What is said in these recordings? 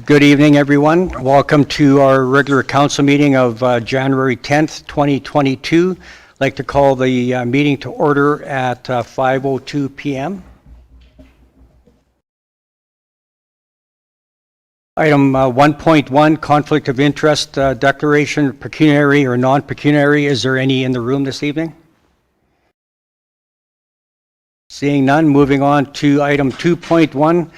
Good evening, everyone. Welcome to our regular council meeting of January 10th, 2022. I'd like to call the meeting to order at 5:02 p.m. Item 1.1, conflict of interest declaration, pecuniary or non-pecuniary. Is there any in the room this evening? Seeing none, moving on to item 2.1.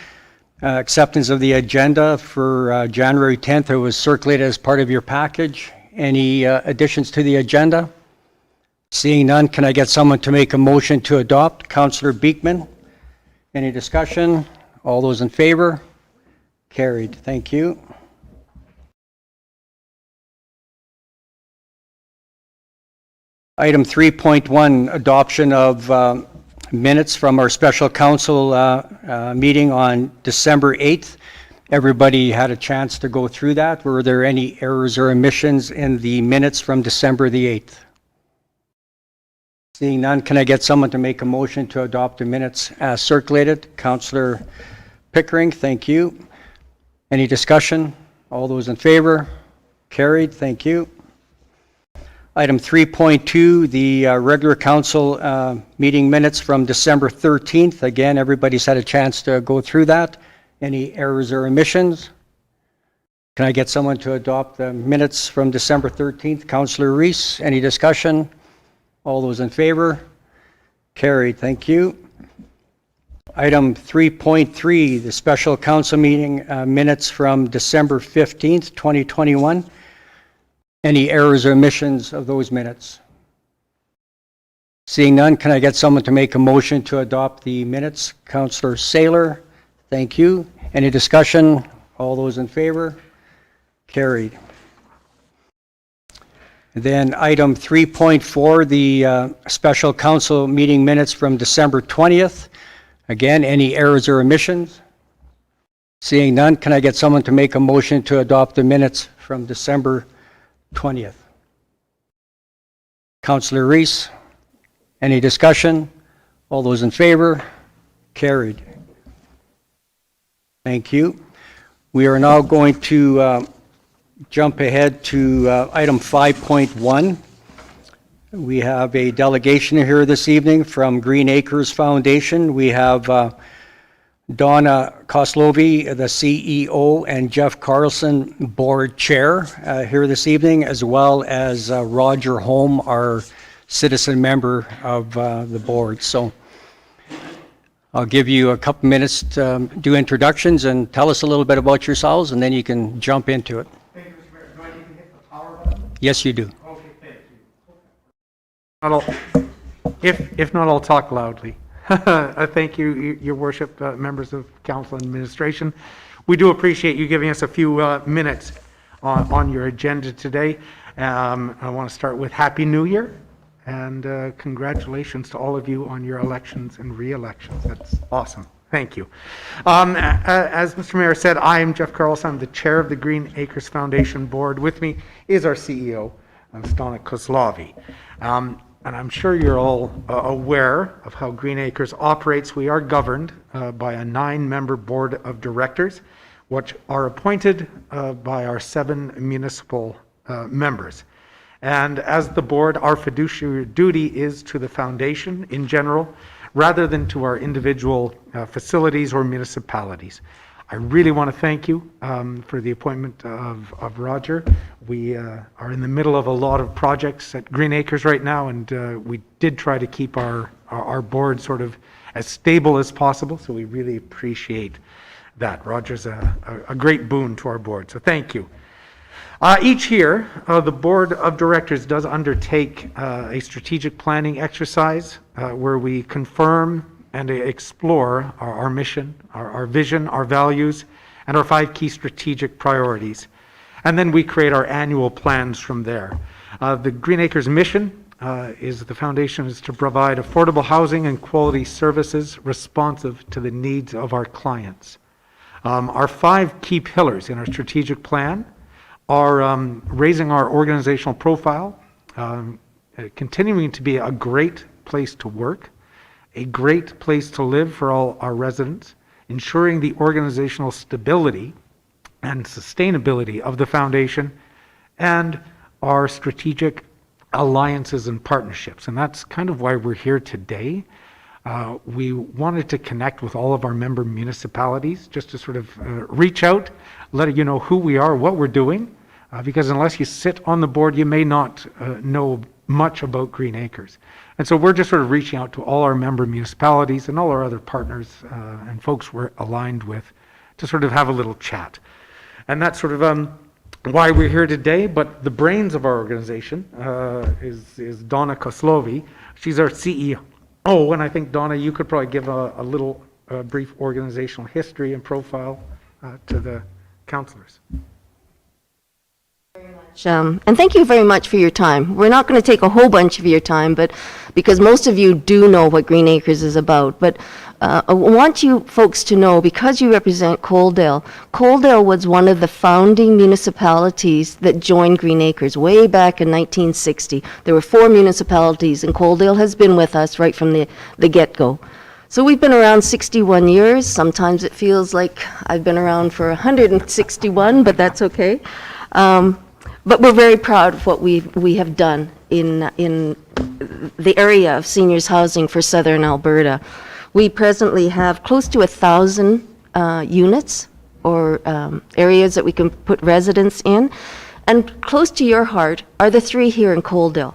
Acceptance of the agenda for January 10th. It was circulated as part of your package. Any additions to the agenda? Seeing none, can I get someone to make a motion to adopt? Councillor Beekman. Any discussion? All those in favor? Carried. Thank you. Item 3.1, adoption of minutes from our special council meeting on December 8th. Everybody had a chance to go through that. Were there any errors or omissions in the minutes from December the 8th? Seeing none, can I get someone to make a motion to adopt the minutes as circulated? Councillor Pickering, thank you. Any discussion? All those in favor? Carried, thank you. Item 3.2, the regular council meeting minutes from December 13th. Again, everybody's had a chance to go through that. Any errors or omissions? Can I get someone to adopt the minutes from December 13th? Councillor Rees, any discussion? All those in favor? Carried, thank you. Item 3.3, the special council meeting minutes from December 15th, 2021. Any errors or omissions of those minutes? Seeing none, can I get someone to make a motion to adopt the minutes? Councillor Saylor, thank you. Any discussion? All those in favor? Carried. And then item 3.4, the special council meeting minutes from December 20th. Again, any errors or omissions? Seeing none, can I get someone to make a motion to adopt the minutes from December 20th? Councillor Rees, any discussion? All those in favor? Carried. Thank you. We are now going to jump ahead to item 5.1. We have a delegation here this evening from Green Acres Foundation. We have Donna Koslovi, the CEO, and Jeff Carlson, board chair, here this evening, as well as Roger Holm, our citizen member of the board. So I'll give you a couple minutes to do introductions and tell us a little bit about yourselves, and then you can jump into it. Thank you, Mr. Mayor. Do I need to hit the power button? Yes, you do. Okay, thank you. If not, I'll talk loudly. Thank you, Your Worship, members of Council and Administration. We do appreciate you giving us a few minutes on your agenda today. I want to start with Happy New Year and congratulations to all of you on your elections and re-elections. That's awesome. Thank you. As Mr. Mayor said, I am Jeff Carlson. I'm the chair of the Green Acres Foundation board. With me is our CEO, Donna Koslovi. And I'm sure you're all aware of how Green Acres operates. We are governed by a 9-member board of directors, which are appointed by our 7 municipal members. And as the board, our fiduciary duty is to the foundation in general, rather than to our individual facilities or municipalities. I really want to thank you for the appointment of Roger. We are in the middle of a lot of projects at Green Acres right now, and we did try to keep our board sort of as stable as possible, so we really appreciate that. Roger's a great boon to our board, so thank you. Each year, the board of directors does undertake a strategic planning exercise where we confirm and explore our mission, our vision, our values, and our 5 key strategic priorities. And then we create our annual plans from there. The Green Acres mission is the foundation is to provide affordable housing and quality services responsive to the needs of our clients. Our 5 key pillars in our strategic plan are raising our organizational profile, continuing to be a great place to work, a great place to live for all our residents, ensuring the organizational stability and sustainability of the foundation, and our strategic alliances and partnerships. And that's kind of why we're here today. We wanted to connect with all of our member municipalities just to sort of reach out, let you know who we are, what we're doing, because unless you sit on the board, you may not know much about Green Acres. And so we're just sort of reaching out to all our member municipalities and all our other partners and folks we're aligned with to sort of have a little chat. And that's sort of why we're here today. But the brains of our organization is Donna Koslovi. She's our CEO. Oh, and I think, Donna, you could probably give a little brief organizational history and profile to the councillors. And thank you very much for your time. We're not going to take a whole bunch of your time, but because most of you do know what Green Acres is about. But I want you folks to know, because you represent Coaldale, Coaldale was one of the founding municipalities that joined Green Acres way back in 1960. There were 4 municipalities, and Coaldale has been with us right from the get-go. So we've been around 61 years. Sometimes it feels like I've been around for 161, but that's okay. But we're very proud of what we have done in the area of seniors housing for Southern Alberta. We presently have close to 1,000 units or areas that we can put residents in. And close to your heart are the 3 here in Coaldale.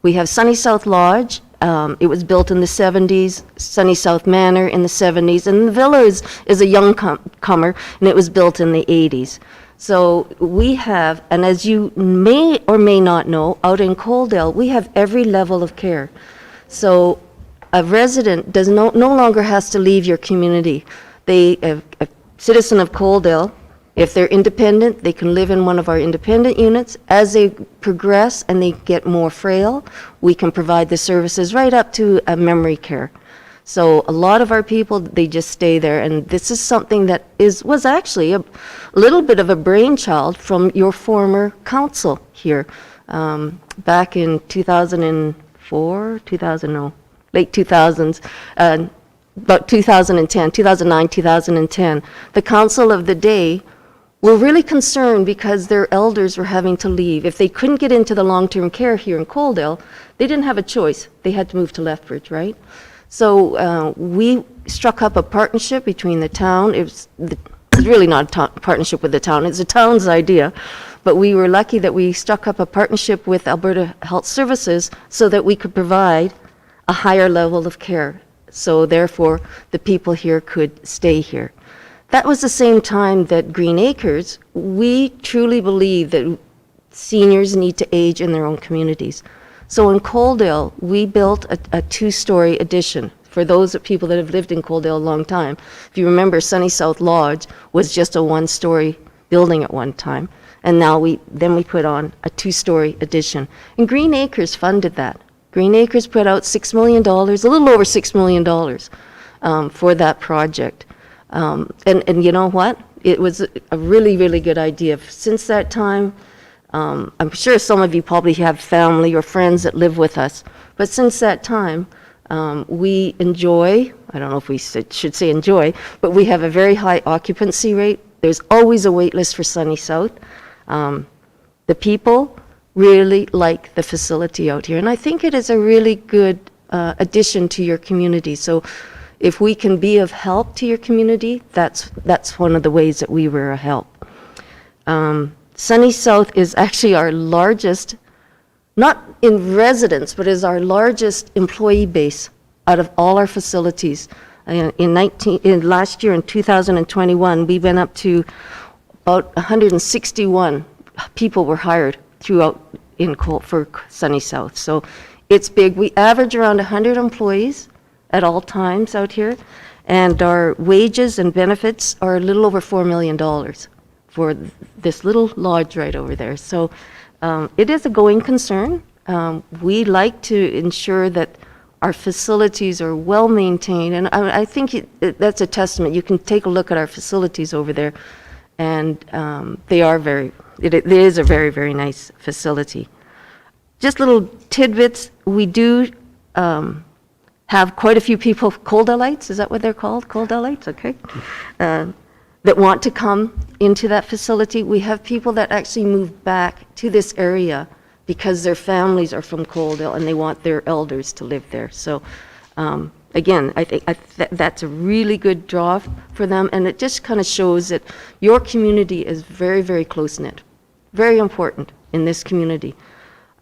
We have Sunny South Lodge. It was built in the 70s, Sunny South Manor in the 70s, and the Villa is a young comer, and it was built in the 80s. So we have, and as you may or may not know, out in Coaldale, we have every level of care. So a resident does no longer has to leave your community. A citizen of Coaldale, if they're independent, they can live in one of our independent units. As they progress and they get more frail, we can provide the services right up to a memory care. So a lot of our people, they just stay there, and this is something that was actually a little bit of a brainchild from your former council here back in 2004, late 2000s, about 2010, 2009, 2010. The council of the day were really concerned because their elders were having to leave. If they couldn't get into the long-term care here in Coaldale, they didn't have a choice. They had to move to Lethbridge, right? So we struck up a partnership between the town. It's really not a partnership with the town. It's the town's idea. But we were lucky that we struck up a partnership with Alberta Health Services so that we could provide a higher level of care. So therefore, the people here could stay here. That was the same time that Green Acres, we truly believe that seniors need to age in their own communities. So in Coaldale, we built a 2-story addition for those people that have lived in Coaldale a long time. If you remember, Sunny South Lodge was just a 1-story building at one time, and now we put on a 2-story addition. And Green Acres funded that. Green Acres put out $6 million, a little over $6 million for that project. And you know what? It was a really, really good idea. Since that time, I'm sure some of you probably have family or friends that live with us, but since that time, we enjoy, I don't know if we should say enjoy, but we have a very high occupancy rate. There's always a wait list for Sunny South. The people really like the facility out here, and I think it is a really good addition to your community. So if we can be of help to your community, that's one of the ways that we were a help. Sunny South is actually our largest, not in residence, but is our largest employee base out of all our facilities. Last year in 2021, we went up to about 161 people were hired throughout for Sunny South. So it's big. We average around 100 employees at all times out here, and our wages and benefits are a little over $4 million for this little lodge right over there. So it is a going concern. We like to ensure that our facilities are well maintained, and I think that's a testament. You can take a look at our facilities over there, and it is a very, very nice facility. Just little tidbits. We do have quite a few people, Coaldalites, is that what they're called? Coaldalites, okay. that want to come into that facility. We have people that actually move back to this area because their families are from Coaldale and they want their elders to live there. So again, I think that's a really good draw for them, and it just kind of shows that your community is very, very close-knit, very important in this community.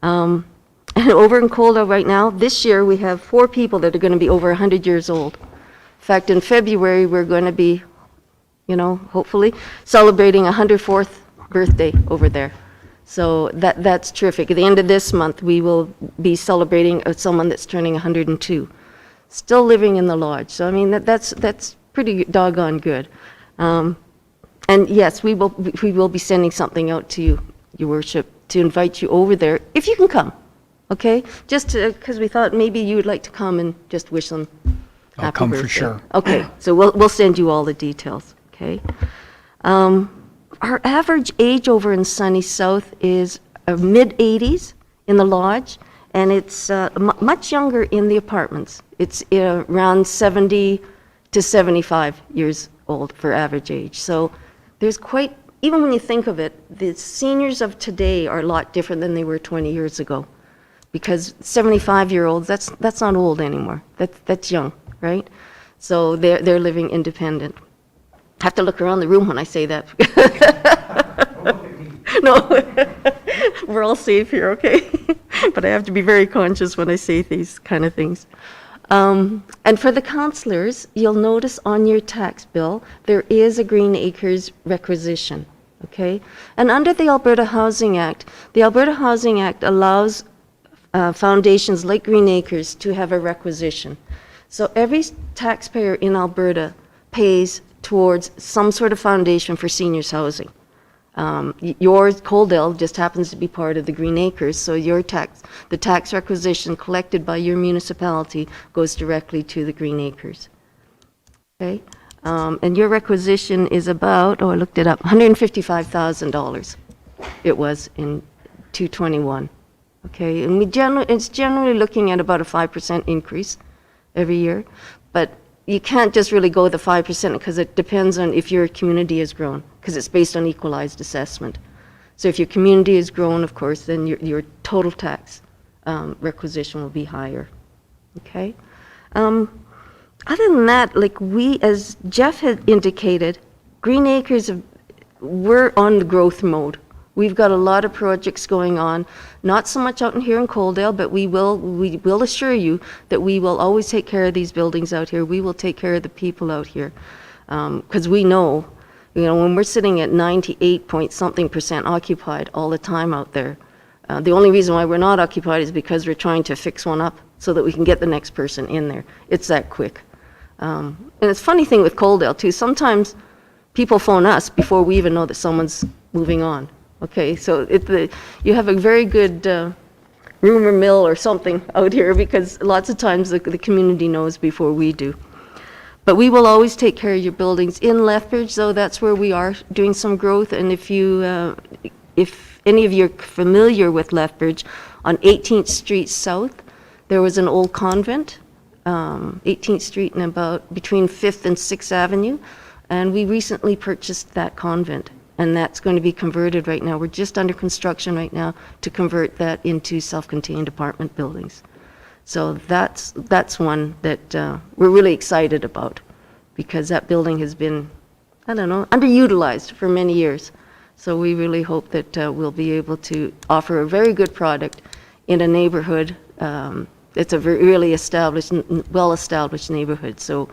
And over in Coaldale right now, this year we have 4 people that are going to be over 100 years old. In fact, in February, we're going to be, hopefully, celebrating 104th birthday over there. So that's terrific. At the end of this month, we will be celebrating someone that's turning 102, still living in the lodge. So, I mean, that's pretty doggone good. And yes, we will be sending something out to you, Your Worship, to invite you over there, if you can come, okay? Just because we thought maybe you would like to come and just wish them I'll happy come birthday. for sure. Okay, so we'll send you all the details, okay? Our average age over in Sunny South is mid-80s in the lodge, and it's much younger in the apartments. It's around 70 to 75 years old for average age. So there's quite, even when you think of it, the seniors of today are a lot different than they were 20 years ago. Because 75-year-olds, that's not old anymore. That's young, right? So they're living independent. I have to look around the room when I say that. No, we're all safe here, okay? But I have to be very conscious when I say these kind of things. And for the councillors, you'll notice on your tax bill, there is a Green Acres requisition, okay? And under the Alberta Housing Act allows foundations like Green Acres to have a requisition. So every taxpayer in Alberta pays towards some sort of foundation for seniors housing. Yours, Coaldale, just happens to be part of the Green Acres, so the tax requisition collected by your municipality goes directly to the Green Acres. Okay? And your requisition is about, I looked it up, $155,000 it was in 221. Okay, and it's generally looking at about a 5% increase every year, but you can't just really go with the 5% because it depends on if your community has grown, because it's based on equalized assessment. So if your community has grown, of course, then your total tax requisition will be higher. Okay. Other than that, like as Jeff had indicated, Green Acres, we're on the growth mode. We've got a lot of projects going on, not so much out in here in Coaldale, but we will assure you that we will always take care of these buildings out here. We will take care of the people out here. Because we know, when we're sitting at 98-point-something% occupied all the time out there, the only reason why we're not occupied is because we're trying to fix one up so that we can get the next person in there. It's that quick. And it's a funny thing with Coaldale, too. Sometimes people phone us before we even know that someone's moving on. Okay, so you have a very good rumor mill or something out here, because lots of times the community knows before we do. But we will always take care of your buildings. In Lethbridge, though, that's where we are doing some growth. And if any of you are familiar with Lethbridge, on 18th Street South, there was an old convent, 18th Street and about between 5th and 6th Avenue, and we recently purchased that convent. And that's going to be converted right now. We're just under construction right now to convert that into self-contained apartment buildings. So that's one that we're really excited about, because that building has been, underutilized for many years. So we really hope that we'll be able to offer a very good product in a neighborhood. It's a really established, well-established neighborhood. So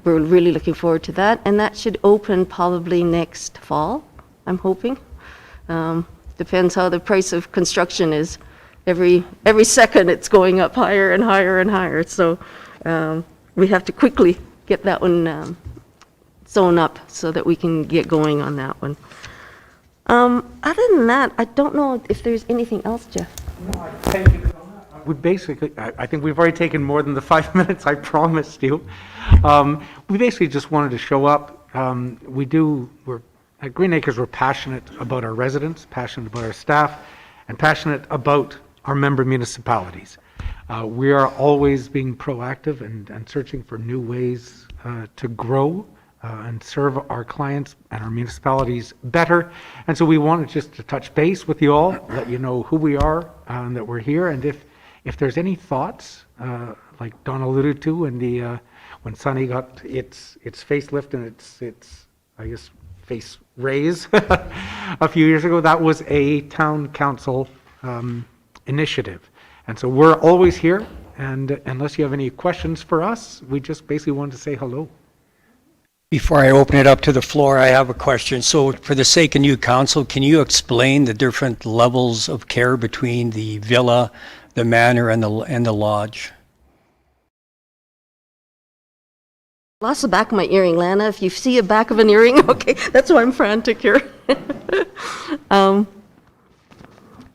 we're really looking forward to that, and that should open probably next fall, I'm hoping. Depends how the price of construction is. Every second it's going up higher and higher and higher, so we have to quickly get that one sewn up so that we can get going on that one. Other than that, I don't know if there's anything else, Jeff. No, thank you. We basically, I think we've already taken more than the 5 minutes I promised you. We basically just wanted to show up. We're at Green Acres, we're passionate about our residents, passionate about our staff, and passionate about our member municipalities. We are always being proactive and searching for new ways to grow and serve our clients and our municipalities better. And so we wanted just to touch base with you all, let you know who we are and that we're here. And if there's any thoughts, like Don alluded to, when Sunny got its facelift and its I guess face raise a few years ago, that was a town council initiative. And so we're always here, and unless you have any questions for us, we just basically wanted to say hello. Before I open it up to the floor, I have a question. So for the sake of new council, can you explain the different levels of care between the villa, the manor, and the lodge? Lost the back of my earring, Lana. If you see a back of an earring, okay, that's why I'm frantic here.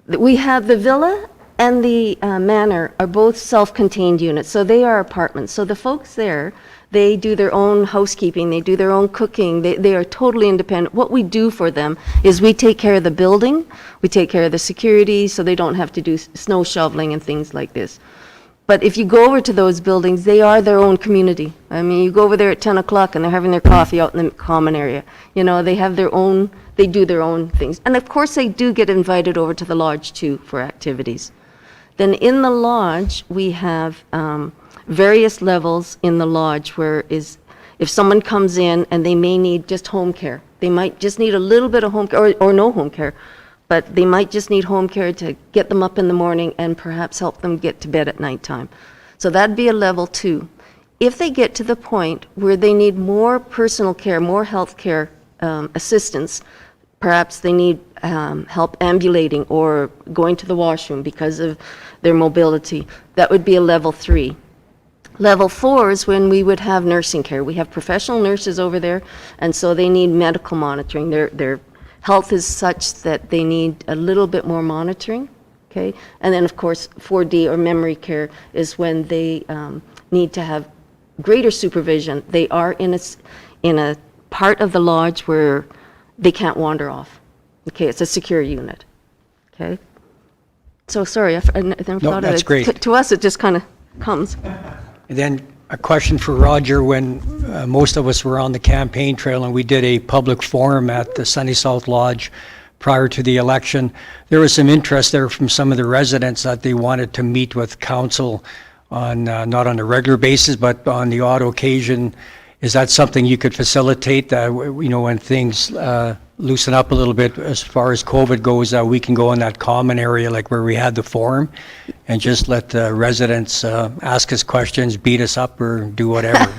We have the villa and the manor are both self-contained units, so they are apartments. So the folks there, they do their own housekeeping, they do their own cooking, they are totally independent. What we do for them is we take care of the building, we take care of the security, so they don't have to do snow shoveling and things like this. But if you go over to those buildings, they are their own community. I mean, you go over there at 10 o'clock and they're having their coffee out in the common area. You know, they have their own, they do their own things. And of course, they do get invited over to the lodge too for activities. Then in the lodge, we have various levels in the lodge where if someone comes in and they may need just home care, they might just need a little bit of home care or no home care, but they might just need home care to get them up in the morning and perhaps help them get to bed at nighttime. So that'd be a level 2. If they get to the point where they need more personal care, more health care assistance, perhaps they need help ambulating or going to the washroom because of their mobility, that would be a level 3. Level 4 is when we would have nursing care. We have professional nurses over there, and so they need medical monitoring. Their health is such that they need a little bit more monitoring, okay? And then, of course, 4D or memory care is when they need to have greater supervision. They are in a part of the lodge where they can't wander off. Okay, it's a secure unit, okay? So, sorry, I never thought of it. That's great. To us, it just kind of comes. And then a question for Roger. When most of us were on the campaign trail and we did a public forum at the Sunny South Lodge prior to the election, there was some interest there from some of the residents that they wanted to meet with council on not on a regular basis, but on the odd occasion. Is that something you could facilitate, when things loosen up a little bit as far as COVID goes, we can go in that common area like where we had the forum and just let the residents ask us questions, beat us up, or do whatever?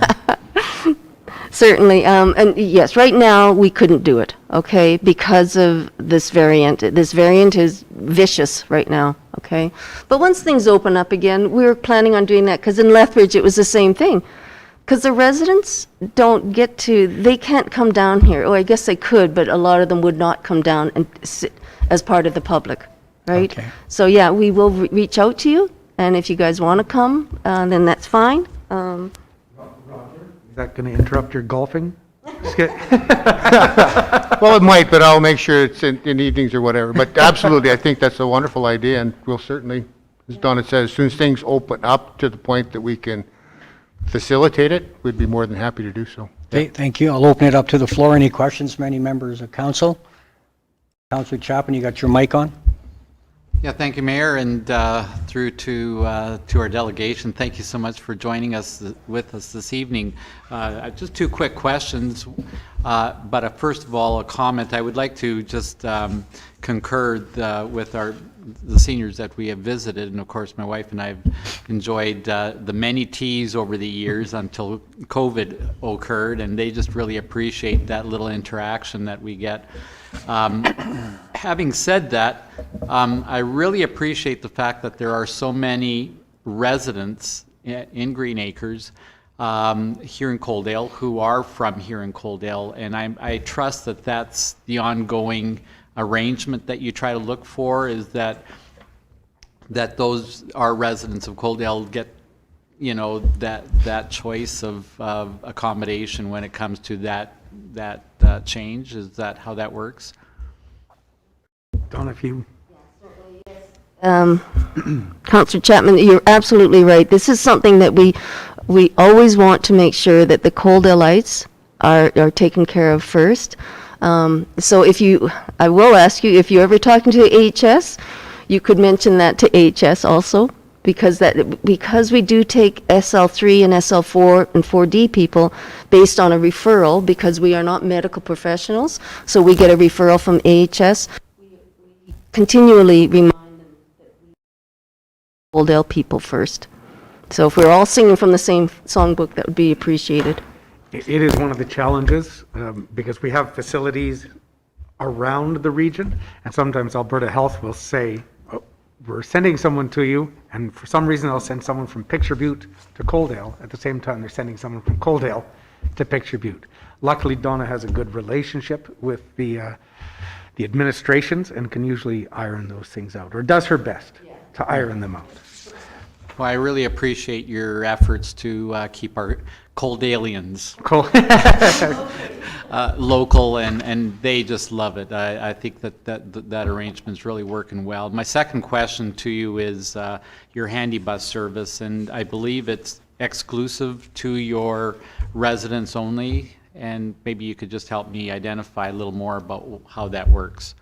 Certainly, and yes, right now we couldn't do it, okay, because of this variant. This variant is vicious right now, okay? But once things open up again, we're planning on doing that, because in Lethbridge it was the same thing. Because the residents they can't come down here. Oh, I guess they could, but a lot of them would not come down and sit as part of the public, right? Okay. So yeah, we will reach out to you, and if you guys want to come, then that's fine. Roger, is that going to interrupt your golfing? Well, it might, but I'll make sure it's in evenings or whatever. But absolutely, I think that's a wonderful idea, and we'll certainly, as Donna said, as soon as things open up to the point that we can facilitate it, we'd be more than happy to do so. Okay, thank you. I'll open it up to the floor. Any questions from any members of council? Councillor Chapman, you got your mic on? Yeah, thank you, Mayor, and through to our delegation. Thank you so much for joining us with us this evening. Just 2 quick questions, but first of all, a comment. I would like to just concur with the seniors that we have visited, and of course my wife and I have enjoyed the many teas over the years until COVID occurred, and they just really appreciate that little interaction that we get. Having said that, I really appreciate the fact that there are so many residents in Green Acres here in Coaldale who are from here in Coaldale, and I trust that that's the ongoing arrangement that you try to look for, is that those are residents of Coaldale get that choice of accommodation when it comes to that change. Is that how that works? Donna, if you... Councillor Chapman, you're absolutely right. This is something that we always want to make sure that the Coaldalites are taken care of first. So I will ask you, if you're ever talking to AHS, you could mention that to AHS also, because we do take SL3 and SL4 and 4D people based on a referral, because we are not medical professionals, so we get a referral from AHS. We continually remind them that we Coaldale people first. So if we're all singing from the same songbook, that would be appreciated. It is one of the challenges, because we have facilities around the region, and sometimes Alberta Health will say, "Oh, we're sending someone to you," and for some reason they'll send someone from Picture Butte to Coaldale. At the same time, they're sending someone from Coaldale to Picture Butte. Luckily, Donna has a good relationship with the administrations and can usually iron those things out, or does her best to iron them out. Well, I really appreciate your efforts to keep our Coaldalians Cool. local, and they just love it. I think that arrangement's really working well. My second question to you is your handy bus service, and I believe it's exclusive to your residents only, and maybe you could just help me identify a little more about how that works.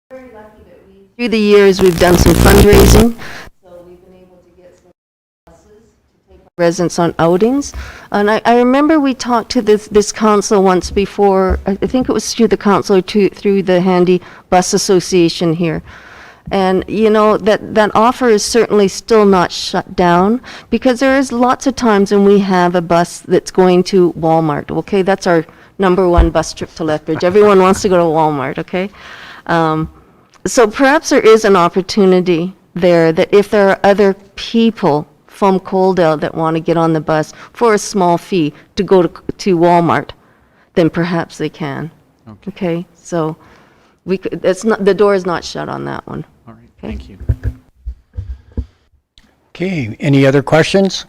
Through the years, we've done some fundraising, so we've been able to get some buses to take residents on outings. And I remember we talked to this council once before, I think it was through the council or through the Handy Bus Association here. And, you know, that offer is certainly still not shut down, because there is lots of times when we have a bus that's going to Walmart, okay? That's our number one bus trip to Lethbridge. Everyone wants to go to Walmart, okay? So perhaps there is an opportunity there that if there are other people from Coaldale that want to get on the bus for a small fee to go to Walmart, then perhaps they can. Okay? So the door is not shut on that one. All right, thank you. Okay, any other questions?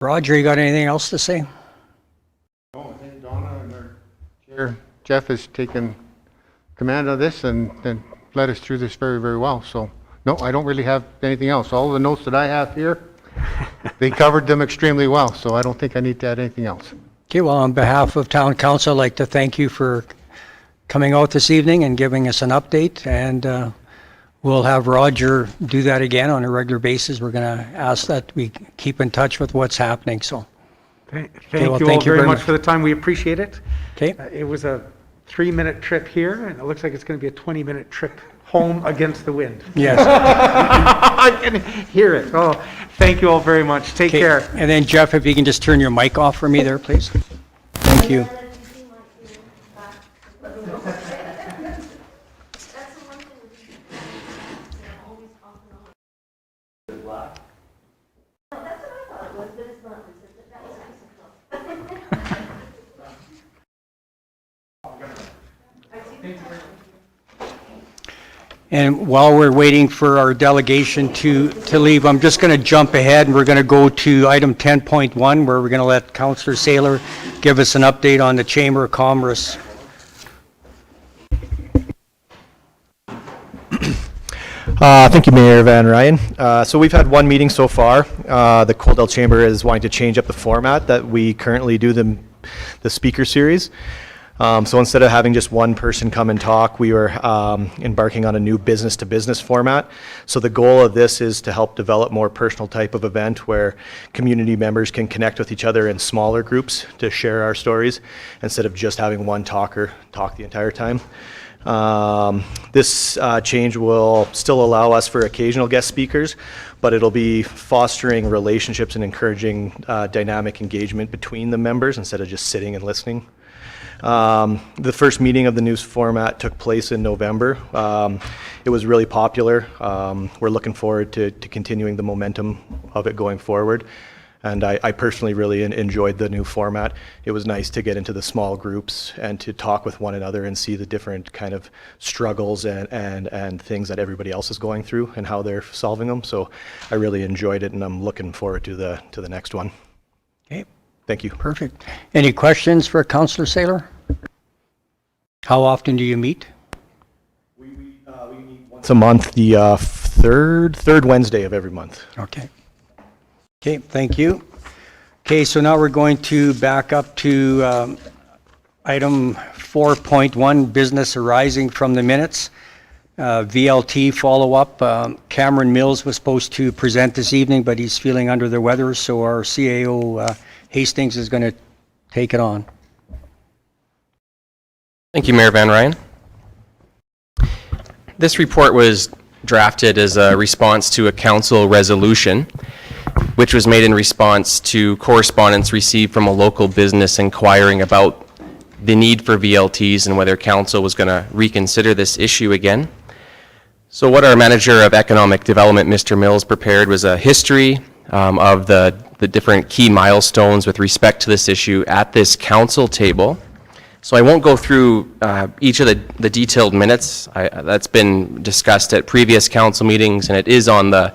Roger, you got anything else to say? I think Donna and our chair, Jeff, has taken command of this and led us through this very, very well. So, no, I don't really have anything else. All the notes that I have here, they covered them extremely well, so I don't think I need to add anything else. Okay, well, on behalf of Town Council, I'd like to thank you for coming out this evening and giving us an update, and we'll have Roger do that again on a regular basis. We're going to ask that we keep in touch with what's happening, so. Thank well, you all very much for the time. We appreciate it. Okay. It was a 3-minute trip here, and it looks like it's going to be a 20-minute trip home against the wind. Yes. I can hear it. Oh, thank you all very much. Take Okay, care. and then Jeff, if you can just turn your mic off for me there, please. Thank you. And while we're waiting for our delegation to leave, I'm just going to jump ahead, and we're going to go to item 10.1, where we're going to let Councillor Saylor give us an update on the Chamber of Commerce. Thank you, Mayor Van Ryan. So we've had one meeting so far. The Coaldale Chamber is wanting to change up the format that we currently do the speaker series. So instead of having just one person come and talk, we were embarking on a new business-to-business format. So the goal of this is to help develop more personal type of event where community members can connect with each other in smaller groups to share our stories instead of just having one talker talk the entire time. This change will still allow us for occasional guest speakers, but it'll be fostering relationships and encouraging dynamic engagement between the members instead of just sitting and listening. The first meeting of the new format took place in November. It was really popular. We're looking forward to continuing the momentum of it going forward. And I personally really enjoyed the new format. It was nice to get into the small groups and to talk with one another and see the different kind of struggles and things that everybody else is going through and how they're solving them. So I really enjoyed it, and I'm looking forward to the next one. Okay, Thank you. perfect. Any questions for Councillor Saylor? How often do you meet? We meet once a month, the third Wednesday of every month. Okay. Okay, thank you. Okay. Okay, so now we're going to back up to item 4.1, business arising from the minutes. VLT follow-up. Cameron Mills was supposed to present this evening, but he's feeling under the weather, so our CAO Hastings is going to take it on. Thank you, Mayor Van Ryn. This report was drafted as a response to a council resolution, which was made in response to correspondence received from a local business inquiring about the need for VLTs and whether council was going to reconsider this issue again. So what our Manager of Economic Development, Mr. Mills, prepared was a history of the different key milestones with respect to this issue at this council table. So I won't go through each of the detailed minutes. That's been discussed at previous council meetings, and it is on the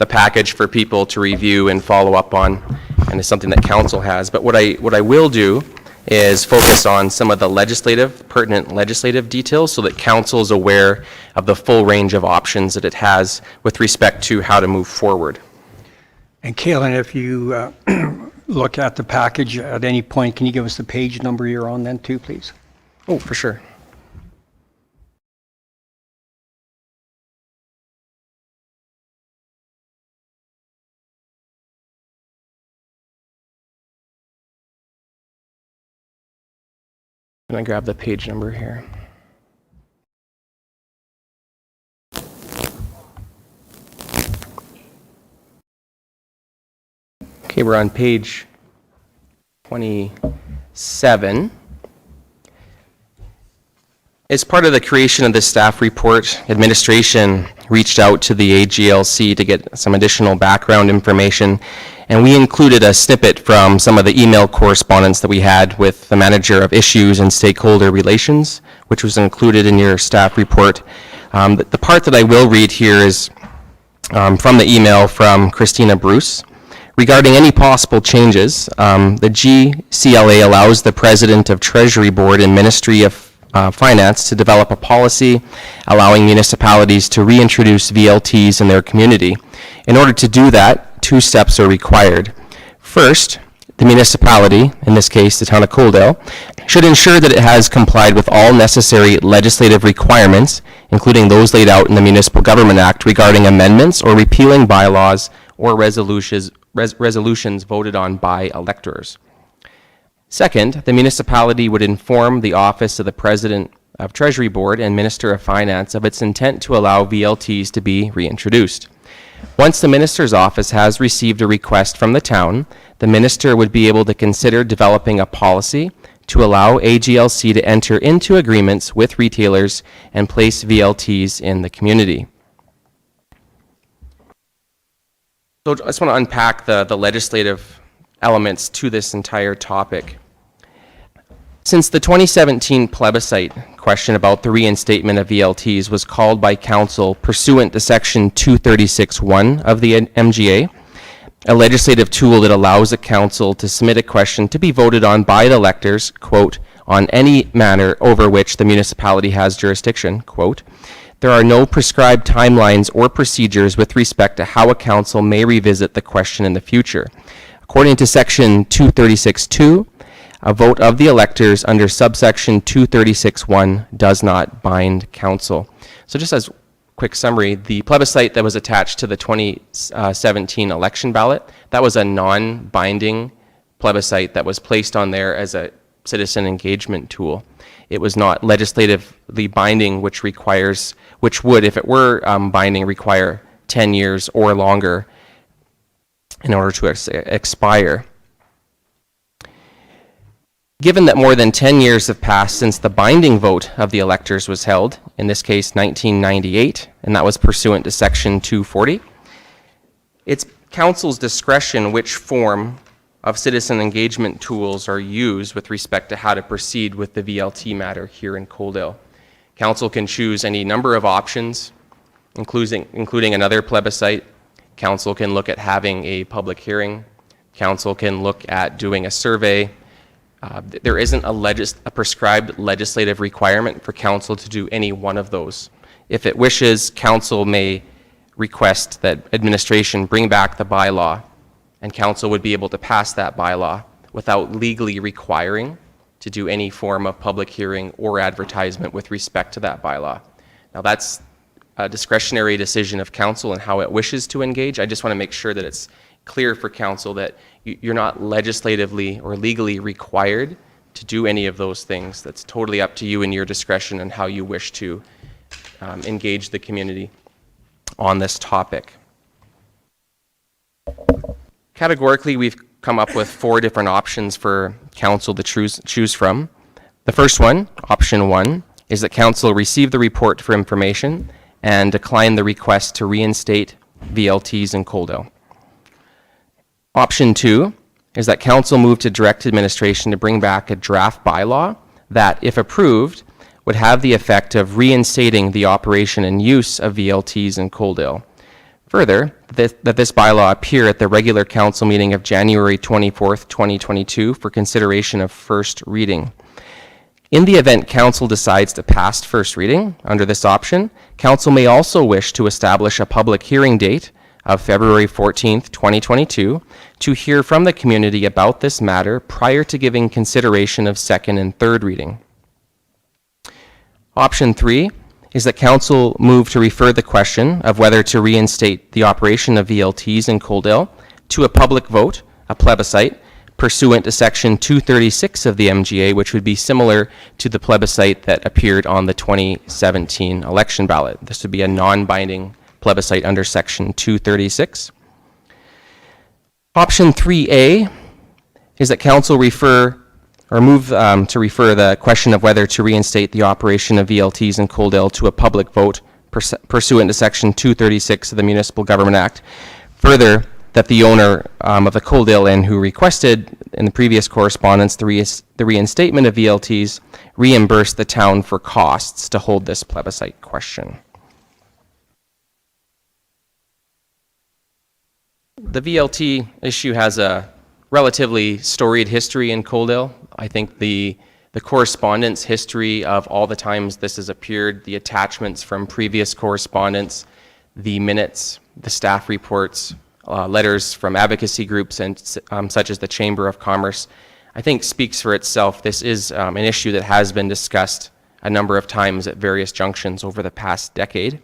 package for people to review and follow up on, and it's something that council has. But what I will do is focus on some of the pertinent legislative details so that council is aware of the full range of options that it has with respect to how to move forward. And Kaylin, if you look at the package at any point, can you give us the page number you're on then too, please? Oh, for sure. Can I grab the page number here? Okay, we're on page 27. As part of the creation of this staff report, administration reached out to the AGLC to get some additional background information, and we included a snippet from some of the email correspondence that we had with the Manager of Issues and Stakeholder Relations, which was included in your staff report. The part that I will read here is from the email from Christina Bruce. Regarding any possible changes, the GCLA allows the President of Treasury Board and Ministry of Finance to develop a policy allowing municipalities to reintroduce VLTs in their community. In order to do that, 2 steps are required. First, the municipality, in this case the town of Coaldale, should ensure that it has complied with all necessary legislative requirements, including those laid out in the Municipal Government Act regarding amendments or repealing bylaws or resolutions voted on by electors. Second, the municipality would inform the Office of the President of Treasury Board and Minister of Finance of its intent to allow VLTs to be reintroduced. Once the Minister's office has received a request from the town, the Minister would be able to consider developing a policy to allow AGLC to enter into agreements with retailers and place VLTs in the community. So I just want to unpack the legislative elements to this entire topic. Since the 2017 plebiscite question about the reinstatement of VLTs was called by council pursuant to section 236(1) of the MGA, a legislative tool that allows a council to submit a question to be voted on by the electors, quote, on any matter over which the municipality has jurisdiction, quote, there are no prescribed timelines or procedures with respect to how a council may revisit the question in the future. According to section 236(2), a vote of the electors under subsection 236(1) does not bind council. So just as a quick summary, the plebiscite that was attached to the 2017 election ballot, that was a non-binding plebiscite that was placed on there as a citizen engagement tool. It was not legislatively binding, which would, if it were binding, require 10 years or longer in order to expire. Given that more than 10 years have passed since the binding vote of the electors was held, in this case 1998, and that was pursuant to section 240, it's council's discretion which form of citizen engagement tools are used with respect to how to proceed with the VLT matter here in Coaldale. Council can choose any number of options, including another plebiscite. Council can look at having a public hearing. Council can look at doing a survey. There isn't a prescribed legislative requirement for council to do any one of those. If it wishes, council may request that administration bring back the bylaw and council would be able to pass that bylaw without legally requiring to do any form of public hearing or advertisement with respect to that bylaw. Now, that's a discretionary decision of council and how it wishes to engage. I just want to make sure that it's clear for council that you're not legislatively or legally required to do any of those things. That's totally up to you and your discretion and how you wish to engage the community on this topic. Categorically, we've come up with 4 different options for council to choose from. The first one, option 1, is that council receive the report for information and decline the request to reinstate VLTs in Coaldale. Option 2 is that council move to direct administration to bring back a draft bylaw that, if approved, would have the effect of reinstating the operation and use of VLTs in Coaldale. Further, that this bylaw appear at the regular council meeting of January 24th, 2022 for consideration of first reading. In the event council decides to pass first reading under this option, council may also wish to establish a public hearing date of February 14th, 2022 to hear from the community about this matter prior to giving consideration of second and third reading. Option 3 is that council move to refer the question of whether to reinstate the operation of VLTs in Coaldale to a public vote, a plebiscite, pursuant to Section 236 of the MGA, which would be similar to the plebiscite that appeared on the 2017 election ballot. This would be a non-binding plebiscite under Section 236. Option 3A is that council move to refer the question of whether to reinstate the operation of VLTs in Coaldale to a public vote pursuant to Section 236 of the Municipal Government Act. Further, that the owner of the Coaldale Inn who requested in the previous correspondence the reinstatement of VLTs reimburse the town for costs to hold this plebiscite question. The VLT issue has a relatively storied history in Coaldale. I think the correspondence history of all the times this has appeared, the attachments from previous correspondence, the minutes, the staff reports, letters from advocacy groups and such as the Chamber of Commerce, I think speaks for itself. This is an issue that has been discussed a number of times at various junctions over the past decade.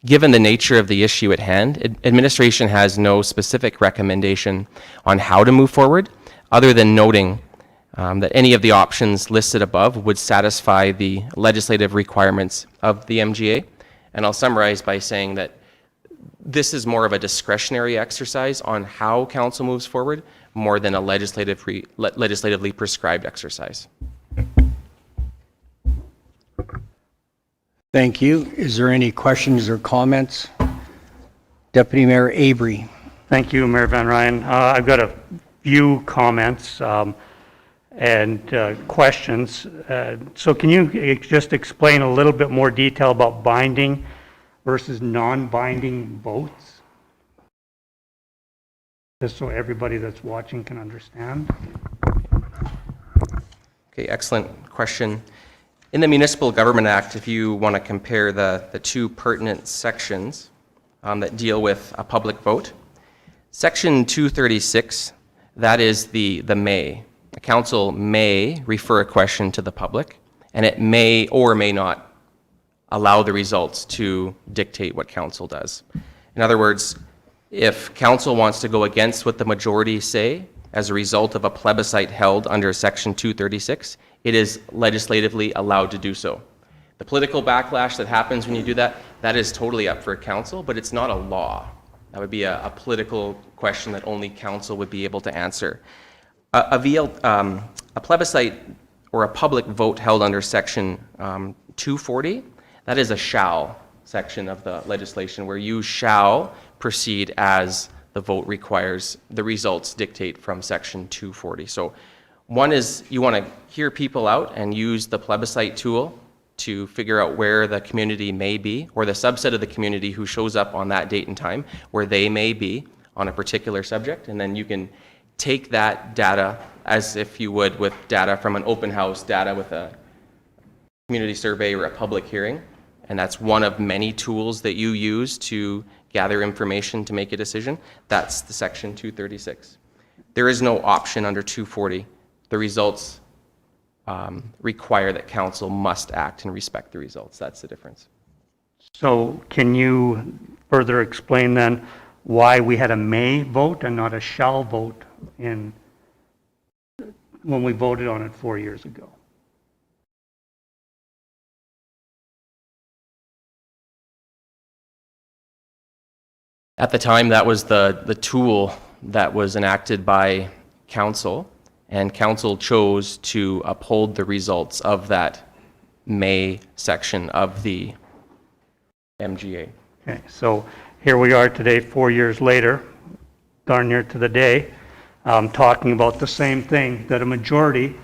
Given the nature of the issue at hand, administration has no specific recommendation on how to move forward, other than noting that any of the options listed above would satisfy the legislative requirements of the MGA. And I'll summarize by saying that this is more of a discretionary exercise on how council moves forward, more than a legislatively prescribed exercise. Thank you. Is there any questions or comments? Deputy Mayor Avery. Thank you, Mayor Van Ryn. I've got a few comments and questions. So can you just explain a little bit more detail about binding versus non-binding votes? Just so everybody that's watching can understand. Okay, excellent question. In the Municipal Government Act, if you want to compare the two pertinent sections that deal with a public vote, Section 236, that is the may. The council may refer a question to the public, and it may or may not allow the results to dictate what council does. In other words, if council wants to go against what the majority say as a result of a plebiscite held under Section 236, it is legislatively allowed to do so. The political backlash that happens when you do that, that is totally up for council, but it's not a law. That would be a political question that only council would be able to answer. A plebiscite or a public vote held under Section 240, that is a shall section of the legislation where you shall proceed as the vote requires, the results dictate from Section 240. So one is you want to hear people out and use the plebiscite tool to figure out where the community may be, or the subset of the community who shows up on that date and time, where they may be on a particular subject, and then you can take that data as if you would with data from an open house, data with a community survey or a public hearing, and that's one of many tools that you use to gather information to make a decision, that's the section 236. There is no option under 240. The results require that council must act and respect the results. That's the difference. So can you further explain then why we had a may vote and not a shall vote when we voted on it 4 years ago? At the time, that was the tool that was enacted by council, and council chose to uphold the results of that may section of the MGA. Okay, so here we are today, 4 years later, darn near to the day, talking about the same thing, that a majority,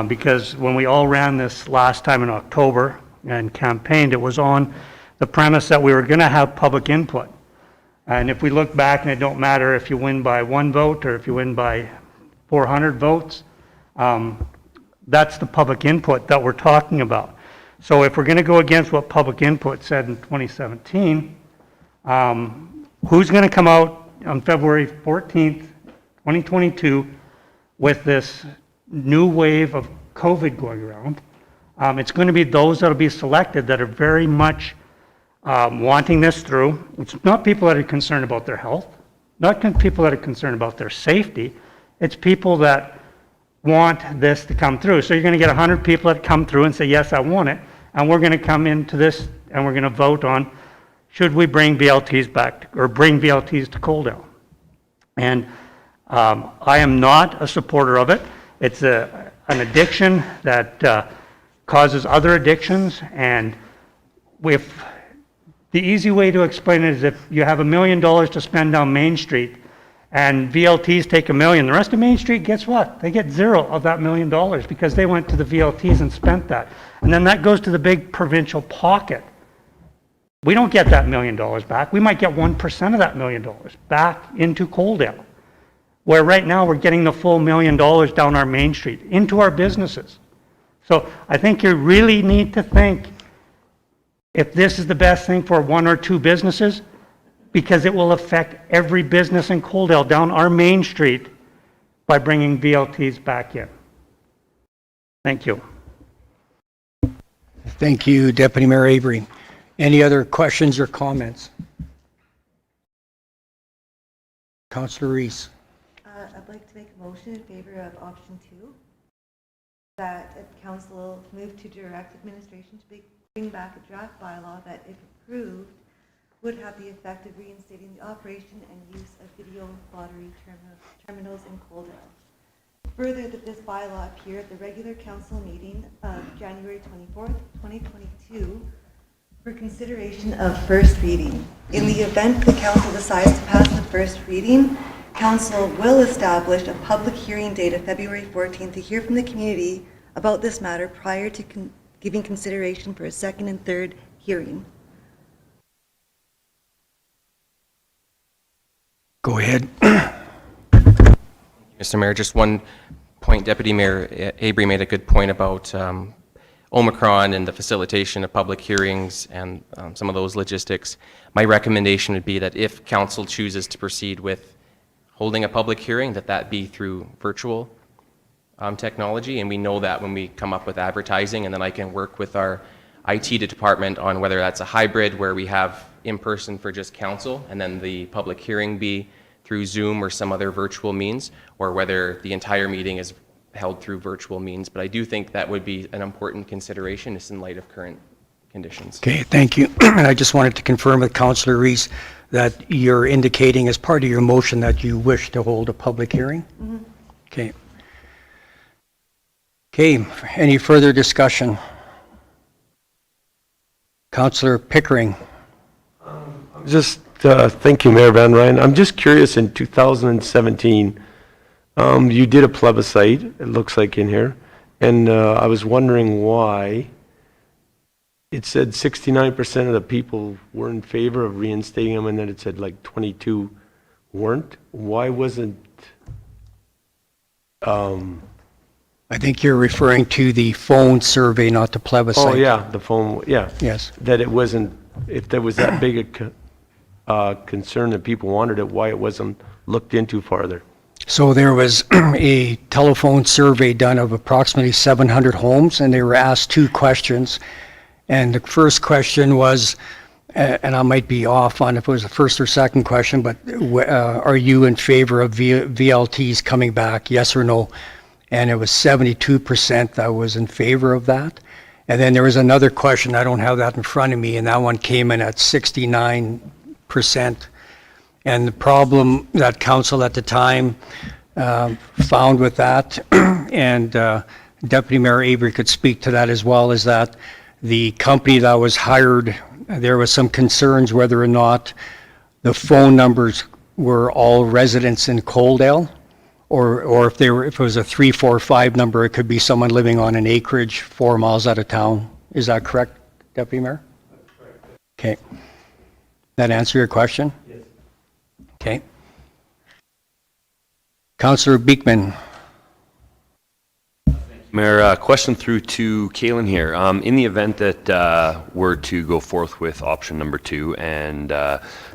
because when we all ran this last time in October and campaigned, it was on the premise that we were going to have public input. And if we look back, and it don't matter if you win by 1 vote or if you win by 400 votes, that's the public input that we're talking about. So if we're going to go against what public input said in 2017, who's going to come out on February 14th, 2022, with this new wave of COVID going around? It's going to be those that will be selected that are very much wanting this through. It's not people that are concerned about their health, not people that are concerned about their safety. It's people that want this to come through. So you're going to get 100 people that come through and say, yes, I want it. And we're going to come into this and we're going to vote on, should we bring VLTs back or bring VLTs to Coaldale? And I am not a supporter of it. It's an addiction that causes other addictions. And if the easy way to explain it is if you have $1 million to spend down Main Street and VLTs take $1 million, the rest of Main Street, guess what? They get zero of that $1 million because they went to the VLTs and spent that. And then that goes to the big provincial pocket. We don't get that $1 million back. We might get 1% of that $1 million back into Coaldale, where right now we're getting the full $1 million down our Main Street into our businesses. So I think you really need to think if this is the best thing for 1 or 2 businesses, because it will affect every business in Coaldale down our Main Street by bringing VLTs back in. Thank you. Thank you, Deputy Mayor Avery. Any other questions or comments? Councillor Reese. I'd like to make a motion in favor of option 2, that council move to direct administration to bring back a draft bylaw that, if approved, would have the effect of reinstating the operation and use of video lottery terminals in Coaldale. Further, that this bylaw appear at the regular council meeting of January 24th, 2022 for consideration of first reading. In the event the council decides to pass the first reading, council will establish a public hearing date of February 14th to hear from the community about this matter prior to giving consideration for a second and third hearing. Go ahead. Mr. Mayor, just one point. Deputy Mayor Avery made a good point about Omicron and the facilitation of public hearings and some of those logistics. My recommendation would be that if council chooses to proceed with holding a public hearing, that be through virtual technology. And we know that when we come up with advertising, and then I can work with our IT department on whether that's a hybrid where we have in person for just council and then the public hearing be through Zoom or some other virtual means, or whether the entire meeting is held through virtual means. But I do think that would be an important consideration just in light of current conditions. Okay, thank you. And I just wanted to confirm with Councillor Reese that you're indicating as part of your motion that you wish to hold a public hearing? Mm-hmm. Okay. Okay, any further discussion? Councillor Pickering. Thank you, Mayor Van Ryn. I'm just curious, in 2017, you did a plebiscite, it looks like in here, and I was wondering why it said 69% of the people were in favor of reinstating them, and then it said like 22 weren't. Why wasn't, I I think you're referring to the phone survey, not the plebiscite. Oh, yeah, the phone, yeah. Yes. That it wasn't, if there was that big a concern that people wanted it, why it wasn't looked into farther. So there was a telephone survey done of approximately 700 homes, and they were asked 2 questions. And the first question was, and I might be off on if it was the first or second question, but are you in favor of VLTs coming back, yes or no? And it was 72% that was in favor of that. And then there was another question, I don't have that in front of me, and that one came in at 69%. And the problem that council at the time found with that, and Deputy Mayor Avery could speak to that as well, is that the company that was hired, there was some concerns whether or not the phone numbers were all residents in Coaldale, or if it was a 345 number, it could be someone living on an acreage 4 miles out of town. Is that correct, Deputy Mayor? That's correct. Okay. That answer your question? Yes. Okay. Councillor Beekman. Mayor, question through to Kalen here. In the event that we're to go forth with option number 2 and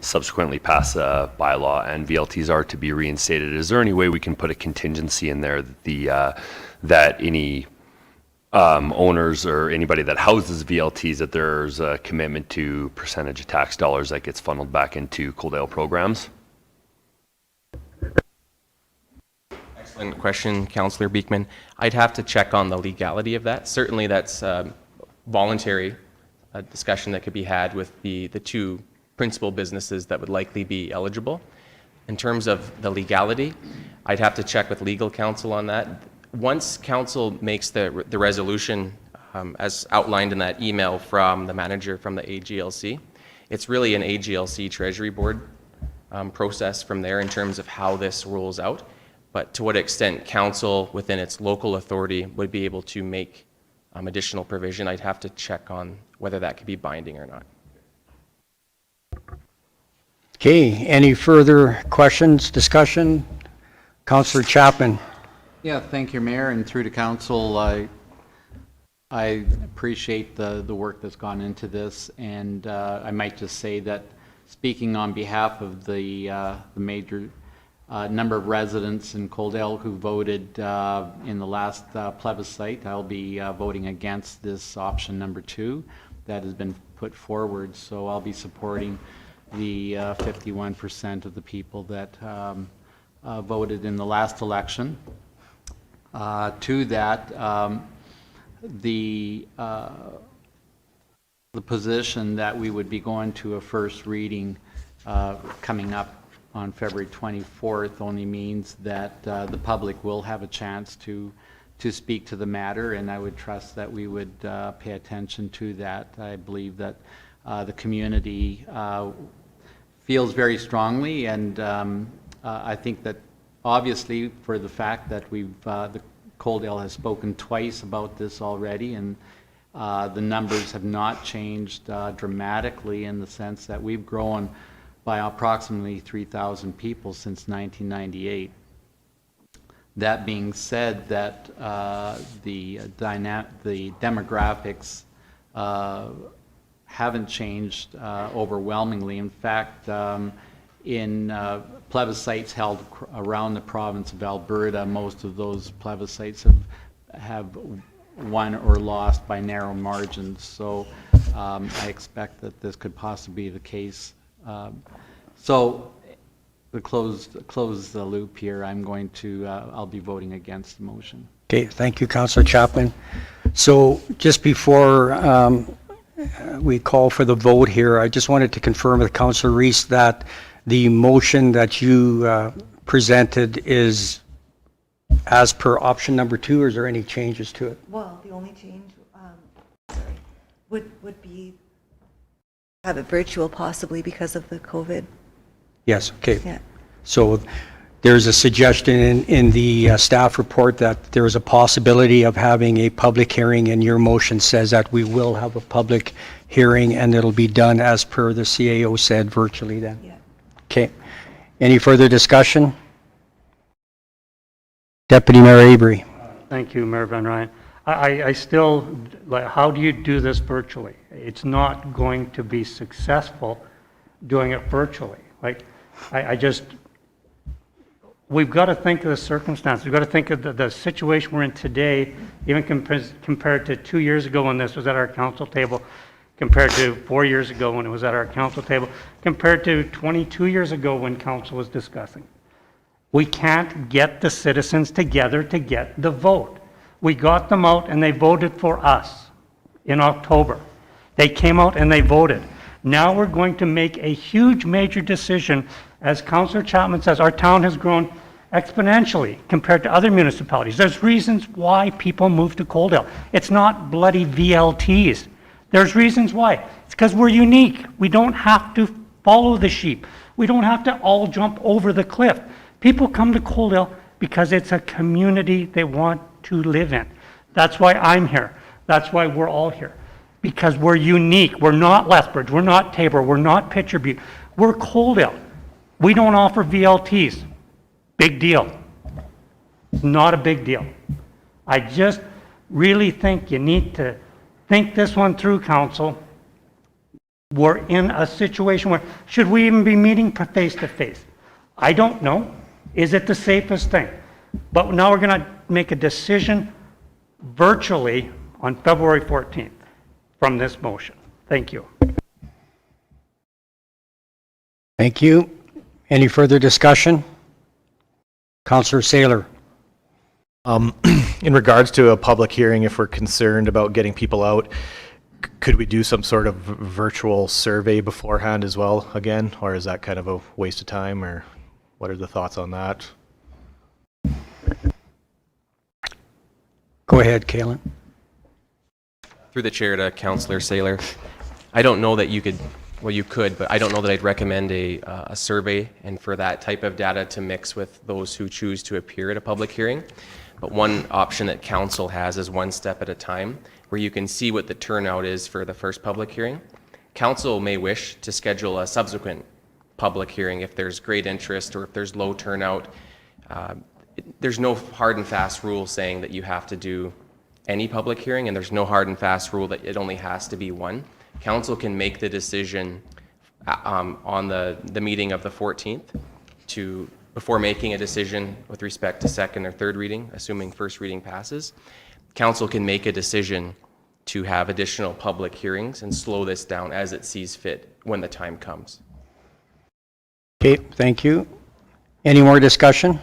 subsequently pass a bylaw and VLTs are to be reinstated, is there any way we can put a contingency in there that that any owners or anybody that houses VLTs, that there's a commitment to percentage of tax dollars that gets funneled back into Coaldale programs? Excellent question, Councillor Beekman. I'd have to check on the legality of that. Certainly that's voluntary discussion that could be had with the 2 principal businesses that would likely be eligible. In terms of the legality, I'd have to check with legal counsel on that. Once council makes the resolution, as outlined in that email from the manager from the AGLC, it's really an AGLC Treasury Board process from there in terms of how this rolls out. But to what extent council within its local authority would be able to make additional provision, I'd have to check on whether that could be binding or not. Okay, any further questions, discussion? Councillor Chapman. Yeah, thank you, Mayor, and through to council, I appreciate the work that's gone into this, and I might just say that speaking on behalf of the major number of residents in Coaldale who voted in the last plebiscite, I'll be voting against this option number 2 that has been put forward. So I'll be supporting the 51% of the people that voted in the last election. To that, the position that we would be going to a first reading coming up on February 24th only means that the public will have a chance to speak to the matter, and I would trust that we would pay attention to that. I believe that the community feels very strongly, and I think that obviously for the fact that the Coaldale has spoken twice about this already, and the numbers have not changed dramatically in the sense that we've grown by approximately 3,000 people since 1998. That being said, that the demographics haven't changed overwhelmingly. In fact, in plebiscites held around the province of Alberta, most of those plebiscites have won or lost by narrow margins. So I expect that this could possibly be the case. So to close the loop here, I'll be voting against the motion. Okay, thank you, Councillor Chapman. So just before we call for the vote here, I just wanted to confirm with Councillor Reese that the motion that you presented is as per option number 2, or is there any changes to it? Well, the only change would be have it virtual possibly because of the COVID. Yes, okay. Yeah. So there's a suggestion in the staff report that there is a possibility of having a public hearing, and your motion says that we will have a public hearing and it'll be done as per the CAO said virtually then? Yeah. Okay. Any further discussion? Deputy Mayor Avery. Thank you, Mayor Van Ryn. I still, like, how do you do this virtually? It's not going to be successful doing it virtually. Like, I just, we've got to think of the circumstances. We've got to think of the situation we're in today, even compared to 2 years ago when this was at our council table, compared to 4 years ago when it was at our council table, compared to 22 years ago when council was discussing. We can't get the citizens together to get the vote. We got them out and they voted for us in October. They came out and they voted. Now we're going to make a huge major decision. As Councillor Chapman says, our town has grown exponentially compared to other municipalities. There's reasons why people move to Coaldale. It's not bloody VLTs. There's reasons why. It's because we're unique. We don't have to follow the sheep. We don't have to all jump over the cliff. People come to Coaldale because it's a community they want to live in. That's why I'm here. That's why we're all here. Because we're unique. We're not Lethbridge. We're not Tabor. We're not Pitcher Butte. We're Coaldale. We don't offer VLTs. Big deal. Not a big deal. I just really think you need to think this one through, Council. We're in a situation where, should we even be meeting face to face? I don't know. Is it the safest thing? But now we're going to make a decision virtually on February 14th from this motion. Thank you. Thank you. Any further discussion? Councillor Saylor. In regards to a public hearing, if we're concerned about getting people out, could we do some sort of virtual survey beforehand as well again? Or is that kind of a waste of time? Or what are the thoughts on that? Go ahead, Kalen. Through the chair to Councillor Saylor, I don't know that you could, well, you could, but I don't know that I'd recommend a survey and for that type of data to mix with those who choose to appear at a public hearing. But one option that council has is one step at a time, where you can see what the turnout is for the first public hearing. Council may wish to schedule a subsequent public hearing if there's great interest or if there's low turnout. There's no hard and fast rule saying that you have to do any public hearing, and there's no hard and fast rule that it only has to be one. Council can make the decision on the meeting of the 14th before making a decision with respect to second or third reading, assuming first reading passes. Council can make a decision to have additional public hearings and slow this down as it sees fit when the time comes. Okay, thank you. Any more discussion?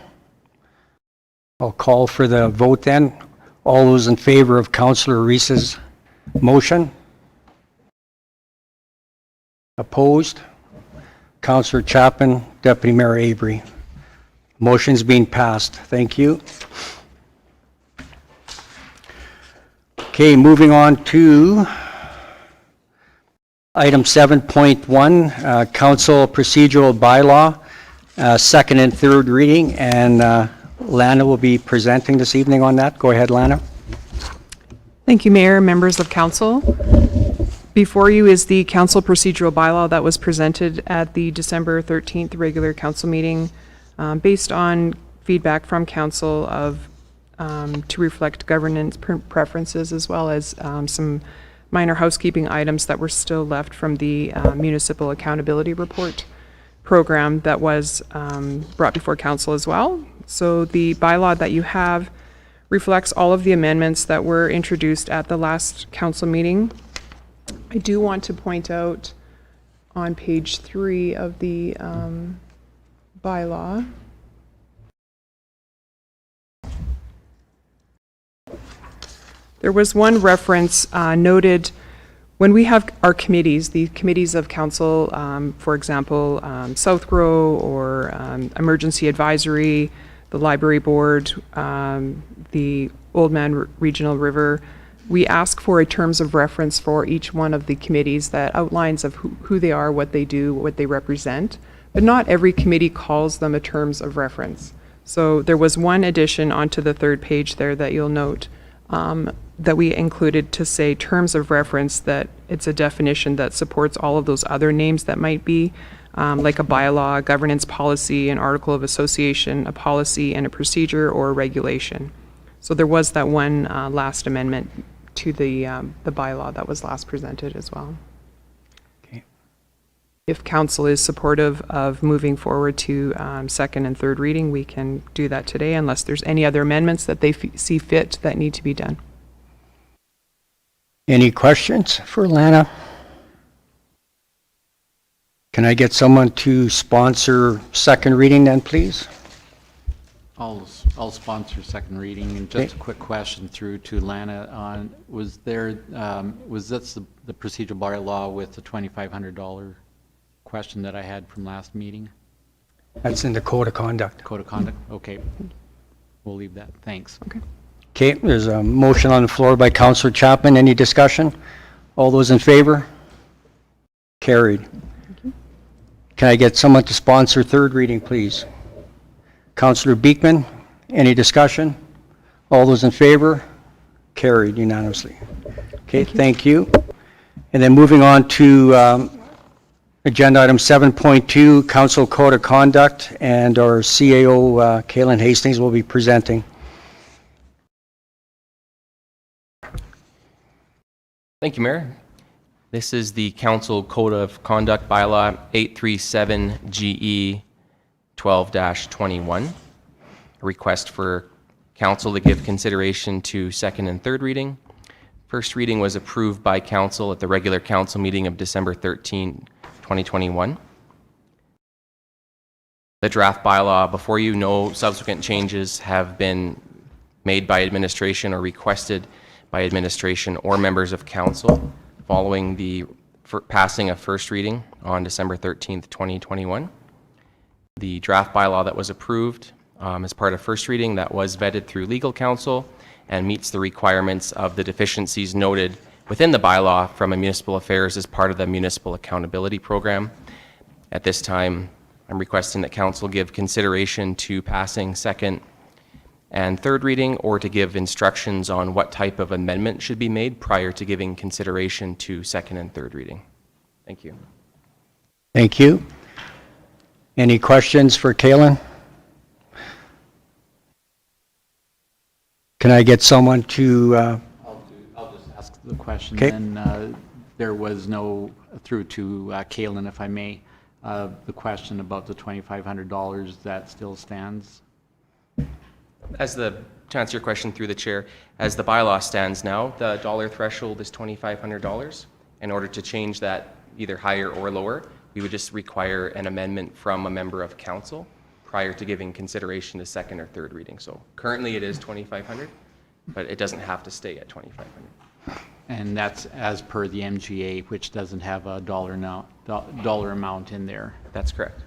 I'll call for the vote then. All those in favor of Councillor Reese's motion? Opposed? Councillor Chapman, Deputy Mayor Avery. Motion's being passed. Thank you. Okay, moving on to item 7.1, Council Procedural Bylaw, second and third reading, and Lana will be presenting this evening on that. Go ahead, Lana. Thank you, Mayor, members of Council. Before you is the Council Procedural Bylaw that was presented at the December 13th regular Council meeting based on feedback from Council to reflect governance preferences as well as some minor housekeeping items that were still left from the Municipal Accountability Report program that was brought before Council as well. So the bylaw that you have reflects all of the amendments that were introduced at the last Council meeting. I do want to point out on page 3 of the bylaw. There was one reference noted when we have our committees, the committees of council, for example, South Grow or Emergency Advisory, the Library Board, the Old Man Regional River, we ask for a terms of reference for each one of the committees that outlines of who they are, what they do, what they represent, but not every committee calls them a terms of reference. So there was one addition onto the third page there that you'll note that we included to say terms of reference, that it's a definition that supports all of those other names that might be, like a bylaw, a governance policy, an article of association, a policy and a procedure, or a regulation. So there was that one last amendment to the bylaw that was last presented as well. Okay. If council is supportive of moving forward to second and third reading, we can do that today unless there's any other amendments that they see fit that need to be done. Any questions for Lana? Can I get someone to sponsor second reading then, please? I'll sponsor second reading, and just a quick question through to Lana on, was this the procedural bylaw with the $2,500 question that I had from last meeting? That's in the code of conduct. Code of conduct, okay. We'll leave that, thanks. Okay. Okay, there's a motion on the floor by Councillor Chapman. Any discussion? All those in favor? Carried. Can I get someone to sponsor third reading, please? Councillor Beekman, any discussion? All those in favor? Carried unanimously. Okay, thank you. And then moving on to agenda item 7.2, Council Code of Conduct, and our CAO, Kaylin Hastings, will be presenting. Thank you, Mayor. This is the Council Code of Conduct Bylaw 837 GE 12-21. A request for Council to give consideration to second and third reading. First reading was approved by Council at the regular Council meeting of December 13, 2021. The draft bylaw before you, no subsequent changes have been made by administration or requested by administration or members of Council following the passing of first reading on December 13th, 2021. The draft bylaw that was approved as part of first reading that was vetted through legal counsel and meets the requirements of the deficiencies noted within the bylaw from a municipal affairs as part of the municipal accountability program. At this time, I'm requesting that council give consideration to passing second and third reading, or to give instructions on what type of amendment should be made prior to giving consideration to second and third reading. Thank you. Thank you. Any questions for Kaylin? Can I get someone to, I'll just ask the question. Okay. And there was no, through to Kaylin, if I may, the question about the $2,500, that still stands? To answer your question through the chair, as the bylaw stands now, the dollar threshold is $2,500. In order to change that either higher or lower, we would just require an amendment from a member of council prior to giving consideration to second or third reading. So currently it is $2,500, but it doesn't have to stay at $2,500. And that's as per the MGA, which doesn't have a dollar amount in there. That's correct.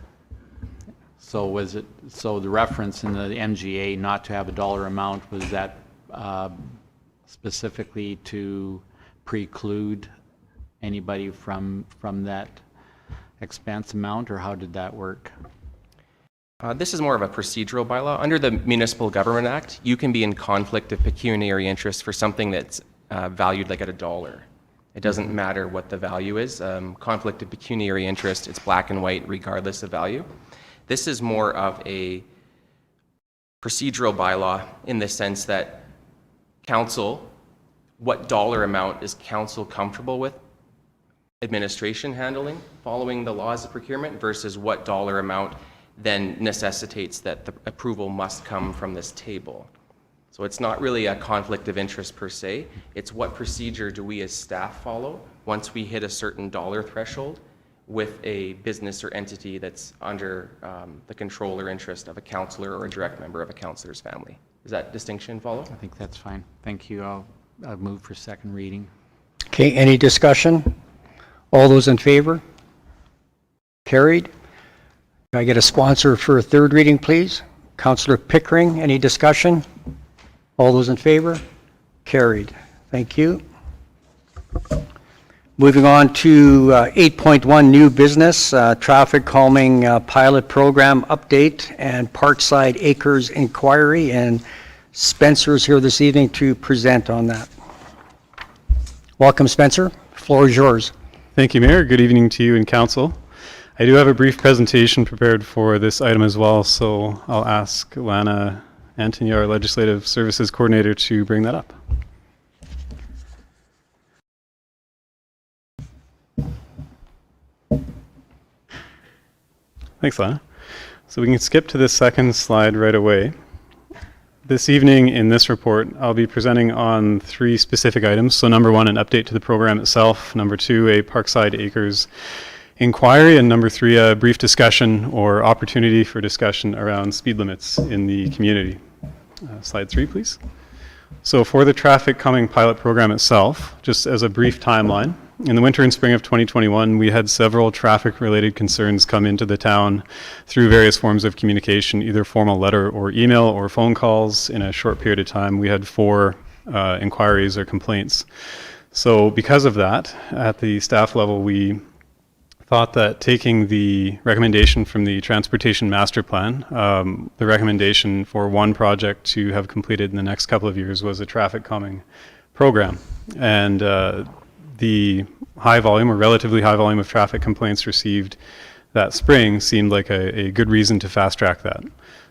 So so the reference in the MGA not to have a dollar amount, was that specifically to preclude anybody from that expense amount, or how did that work? This is more of a procedural bylaw. Under the Municipal Government Act, you can be in conflict of pecuniary interest for something that's valued like at $1. It doesn't matter what the value is. Conflict of pecuniary interest, it's black and white regardless of value. This is more of a procedural bylaw in the sense that council, what dollar amount is council comfortable with administration handling following the laws of procurement versus what dollar amount then necessitates that the approval must come from this table. So it's not really a conflict of interest per se. It's what procedure do we as staff follow once we hit a certain dollar threshold with a business or entity that's under the control or interest of a councillor or a direct member of a councillor's family. Does that distinction follow? I think that's fine. Thank you. I'll move for second reading. okay, any discussion? All those in favor? Carried. Can I get a sponsor for a third reading, please? Councillor Pickering, any discussion? All those in favor? Carried. Thank you. Moving on to 8.1, new business, traffic calming pilot program update and Parkside Acres inquiry. And Spencer's here this evening to present on that. Welcome, Spencer. Floor is yours. Thank you, Mayor. Good evening to you and council. I do have a brief presentation prepared for this item as well, so I'll ask Lana Antony, our Legislative Services Coordinator, to bring that up. Thanks, Lana. So we can skip to the second slide right away. This evening in this report, I'll be presenting on 3 specific items. So number 1, an update to the program itself. Number 2, a Parkside Acres inquiry. And number 3, a brief discussion or opportunity for discussion around speed limits in the community. Slide 3, please. So for the traffic calming pilot program itself, just as a brief timeline, in the winter and spring of 2021, we had several traffic-related concerns come into the town through various forms of communication, either formal letter or email or phone calls. In a short period of time, we had 4 inquiries or complaints. So because of that, at the staff level, we thought that taking the recommendation from the Transportation Master Plan, the recommendation for one project to have completed in the next couple of years was a traffic calming program. And the high volume or relatively high volume of traffic complaints received that spring seemed like a good reason to fast track that.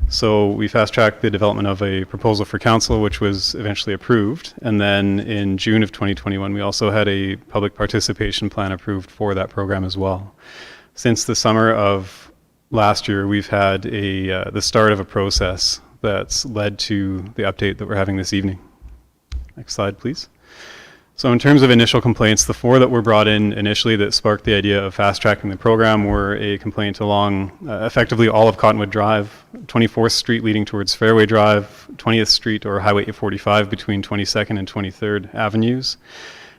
So we fast tracked the development of a proposal for council, which was eventually approved. And then in June of 2021, we also had a public participation plan approved for that program as well. Since the summer of last year, we've had the start of a process that's led to the update that we're having this evening. Next slide, please. So in terms of initial complaints, the 4 that were brought in initially that sparked the idea of fast-tracking the program were a complaint along effectively all of Cottonwood Drive, 24th Street leading towards Fairway Drive, 20th Street or Highway 45 between 22nd and 23rd Avenues,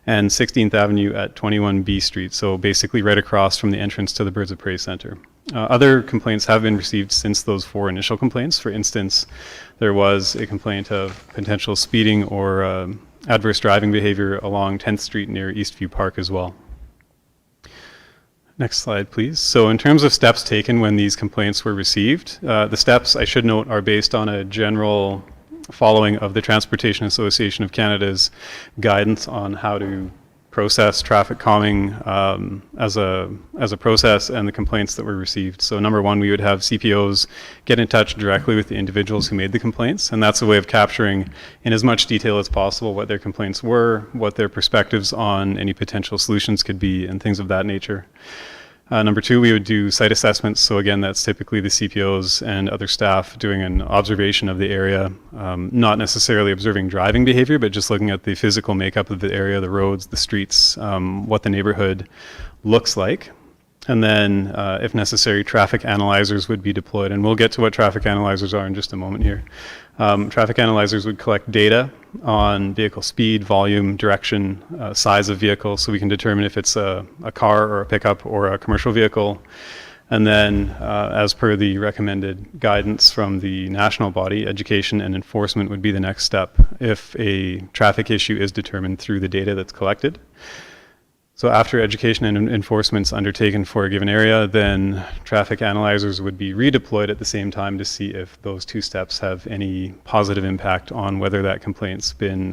and 16th Avenue at 21B Street, so basically right across from the entrance to the Birds of Prey Center. Other complaints have been received since those 4 initial complaints. For instance, there was a complaint of potential speeding or adverse driving behavior along 10th Street near Eastview Park as well. Next slide, please. So in terms of steps taken when these complaints were received, the steps, I should note, are based on a general following of the Transportation Association of Canada's guidance on how to process traffic calming as a process and the complaints that were received. So number 1, we would have CPOs get in touch directly with the individuals who made the complaints, and that's a way of capturing in as much detail as possible what their complaints were, what their perspectives on any potential solutions could be, and things of that nature. Number 2, we would do site assessments. So again, that's typically the CPOs and other staff doing an observation of the area, not necessarily observing driving behavior, but just looking at the physical makeup of the area, the roads, the streets, what the neighborhood looks like. And then, if necessary, traffic analyzers would be deployed. And we'll get to what traffic analyzers are in just a moment here. Traffic analyzers would collect data on vehicle speed, volume, direction, size of vehicle, so we can determine if it's a car or a pickup or a commercial vehicle. And then, as per the recommended guidance from the national body, education and enforcement would be the next step if a traffic issue is determined through the data that's collected. So after education and enforcement's undertaken for a given area, then traffic analyzers would be redeployed at the same time to see if those 2 steps have any positive impact on whether that complaint's been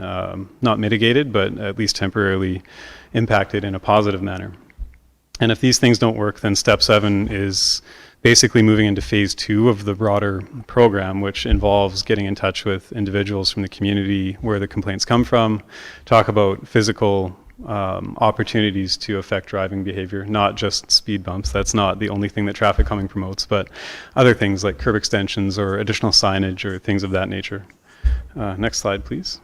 not mitigated, but at least temporarily impacted in a positive manner. And if these things don't work, then step 7 is basically moving into phase 2 of the broader program, which involves getting in touch with individuals from the community where the complaints come from, talk about physical opportunities to affect driving behavior, not just speed bumps. That's not the only thing that traffic calming promotes, but other things like curb extensions or additional signage or things of that nature. Next slide, please.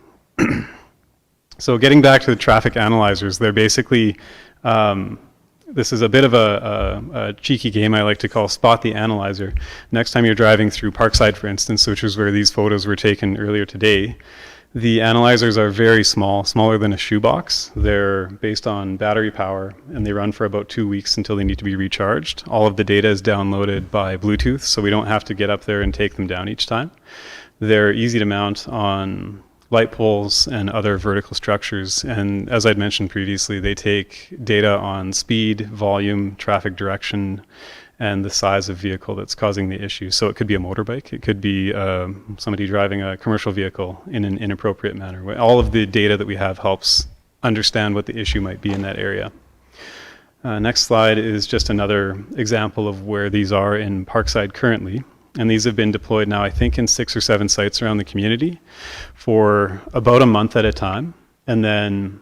So getting back to the traffic analyzers, they're basically, this is a bit of a cheeky game I like to call spot the analyzer. Next time you're driving through Parkside, for instance, which is where these photos were taken earlier today, the analyzers are very small, smaller than a shoebox. They're based on battery power, and they run for about 2 weeks until they need to be recharged. All of the data is downloaded by Bluetooth, so we don't have to get up there and take them down each time. They're easy to mount on light poles and other vertical structures, and as I'd mentioned previously, they take data on speed, volume, traffic direction, and the size of vehicle that's causing the issue. So it could be a motorbike, it could be somebody driving a commercial vehicle in an inappropriate manner. All of the data that we have helps understand what the issue might be in that area. Next slide is just another example of where these are in Parkside currently. And these have been deployed now, I think, in 6 or 7 sites around the community for about a month at a time. And then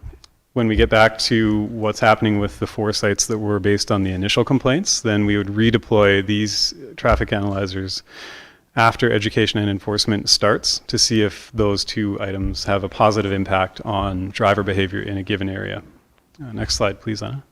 when we get back to what's happening with the 4 sites that were based on the initial complaints, then we would redeploy these traffic analyzers after education and enforcement starts to see if those 2 items have a positive impact on driver behavior in a given area. Next slide, please, Anna.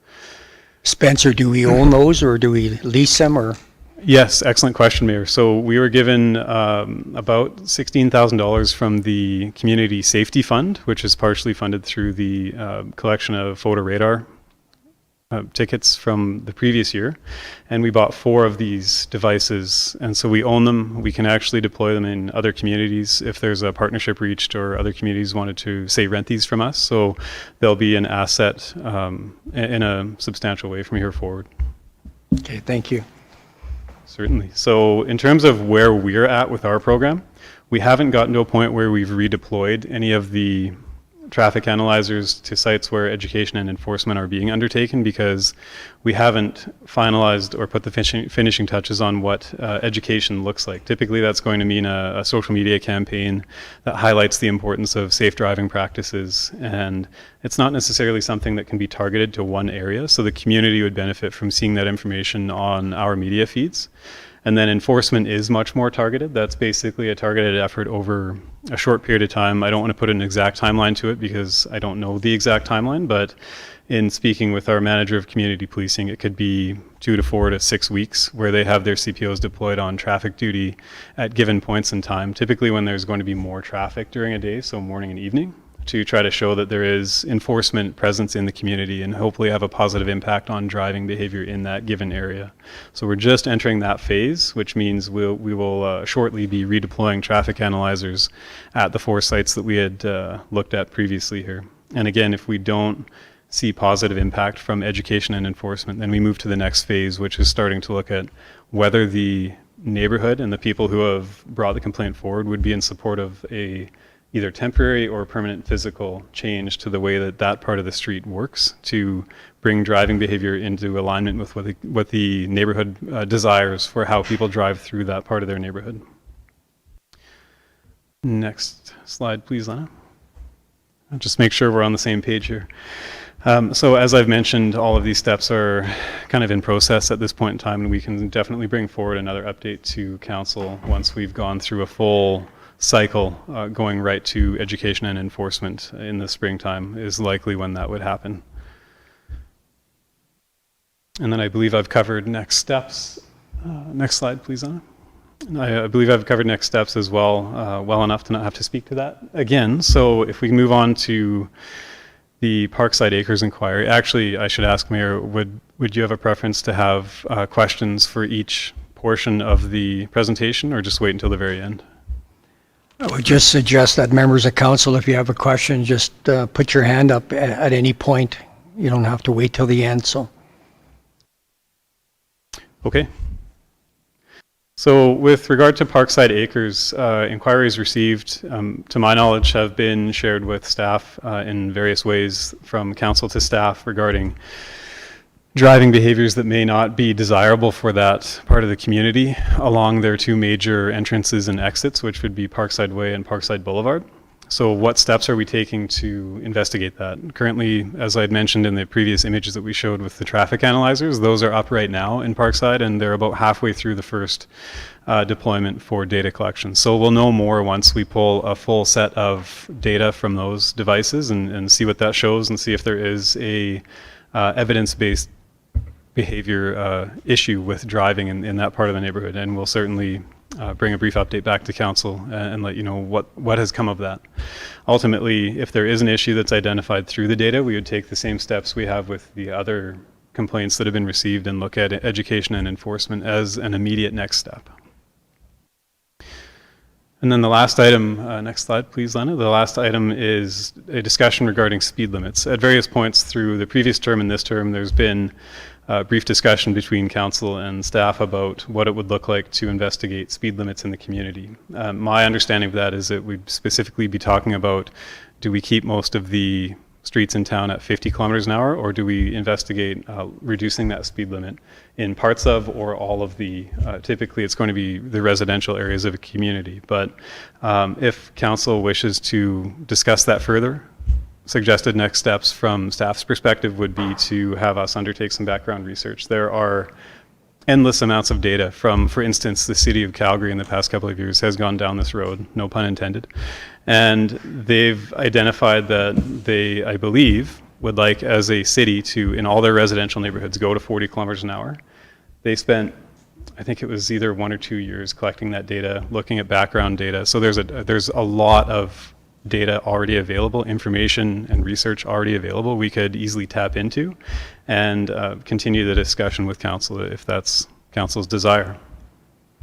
Spencer, do we own those or do we lease them or? Yes, excellent question, Mayor. So we were given about $16,000 from the Community Safety Fund, which is partially funded through the collection of photo radar tickets from the previous year. And we bought 4 of these devices. And so we own them. We can actually deploy them in other communities if there's a partnership reached or other communities wanted to, say, rent these from us. So they'll be an asset in a substantial way from here forward. Okay, thank you. Certainly. So in terms of where we're at with our program, we haven't gotten to a point where we've redeployed any of the traffic analyzers to sites where education and enforcement are being undertaken because we haven't finalized or put the finishing touches on what education looks like. Typically that's going to mean a social media campaign that highlights the importance of safe driving practices, and it's not necessarily something that can be targeted to one area, so the community would benefit from seeing that information on our media feeds. And then enforcement is much more targeted. That's basically a targeted effort over a short period of time. I don't want to put an exact timeline to it because I don't know the exact timeline, but in speaking with our manager of community policing, it could be 2 to 4 to 6 weeks where they have their CPOs deployed on traffic duty at given points in time, typically when there's going to be more traffic during a day, so morning and evening, to try to show that there is enforcement presence in the community and hopefully have a positive impact on driving behavior in that given area. So we're just entering that phase, which means we will shortly be redeploying traffic analyzers at the 4 sites that we had looked at previously here. And again, if we don't see positive impact from education and enforcement, then we move to the next phase, which is starting to look at whether the neighborhood and the people who have brought the complaint forward would be in support of a either temporary or permanent physical change to the way that that part of the street works to bring driving behavior into alignment with what the neighborhood desires for how people drive through that part of their neighborhood. Next slide, please, Lana. I'll just make sure we're on the same page here. So as I've mentioned, all of these steps are kind of in process at this point in time, and we can definitely bring forward another update to council once we've gone through a full cycle going right to education and enforcement in the springtime is likely when that would happen. And then I believe I've covered next steps. Next slide, please, Anna. I believe I've covered next steps as well, well enough to not have to speak to that again. So if we move on to the Parkside Acres inquiry, actually, I should ask, Mayor, would you have a preference to have questions for each portion of the presentation, or just wait until the very end? I would just suggest that members of council, if you have a question, just put your hand up at any point. You don't have to wait till the end, so. Okay. So with regard to Parkside Acres, inquiries received, to my knowledge, have been shared with staff in various ways from council to staff regarding driving behaviors that may not be desirable for that part of the community along their 2 major entrances and exits, which would be Parkside Way and Parkside Boulevard. So what steps are we taking to investigate that? Currently, as I had mentioned in the previous images that we showed with the traffic analyzers, those are up right now in Parkside, and they're about halfway through the first deployment for data collection. So we'll know more once we pull a full set of data from those devices and see what that shows and see if there is a evidence-based behavior issue with driving in that part of the neighborhood, and we'll certainly bring a brief update back to council and let you know what has come of that. Ultimately, if there is an issue that's identified through the data, we would take the same steps we have with the other complaints that have been received and look at education and enforcement as an immediate next step. And then the last item, next slide please, Lena. The last item is a discussion regarding speed limits. At various points through the previous term and this term, there's been brief discussion between council and staff about what it would look like to investigate speed limits in the community. My understanding of that is that we'd specifically be talking about, do we keep most of the streets in town at 50 kilometers an hour, or do we investigate reducing that speed limit in parts of or all of the, typically it's going to be the residential areas of a community. But if council wishes to discuss that further, suggested next steps from staff's perspective would be to have us undertake some background research. There are endless amounts of data from, for instance, the city of Calgary in the past couple of years has gone down this road, no pun intended. And they've identified that they, I believe, would like as a city to, in all their residential neighborhoods, go to 40 kilometers an hour. They spent, I think it was either 1 or 2 years collecting that data, looking at background data. So there's a lot of data already available, information and research already available we could easily tap into and continue the discussion with council if that's council's desire.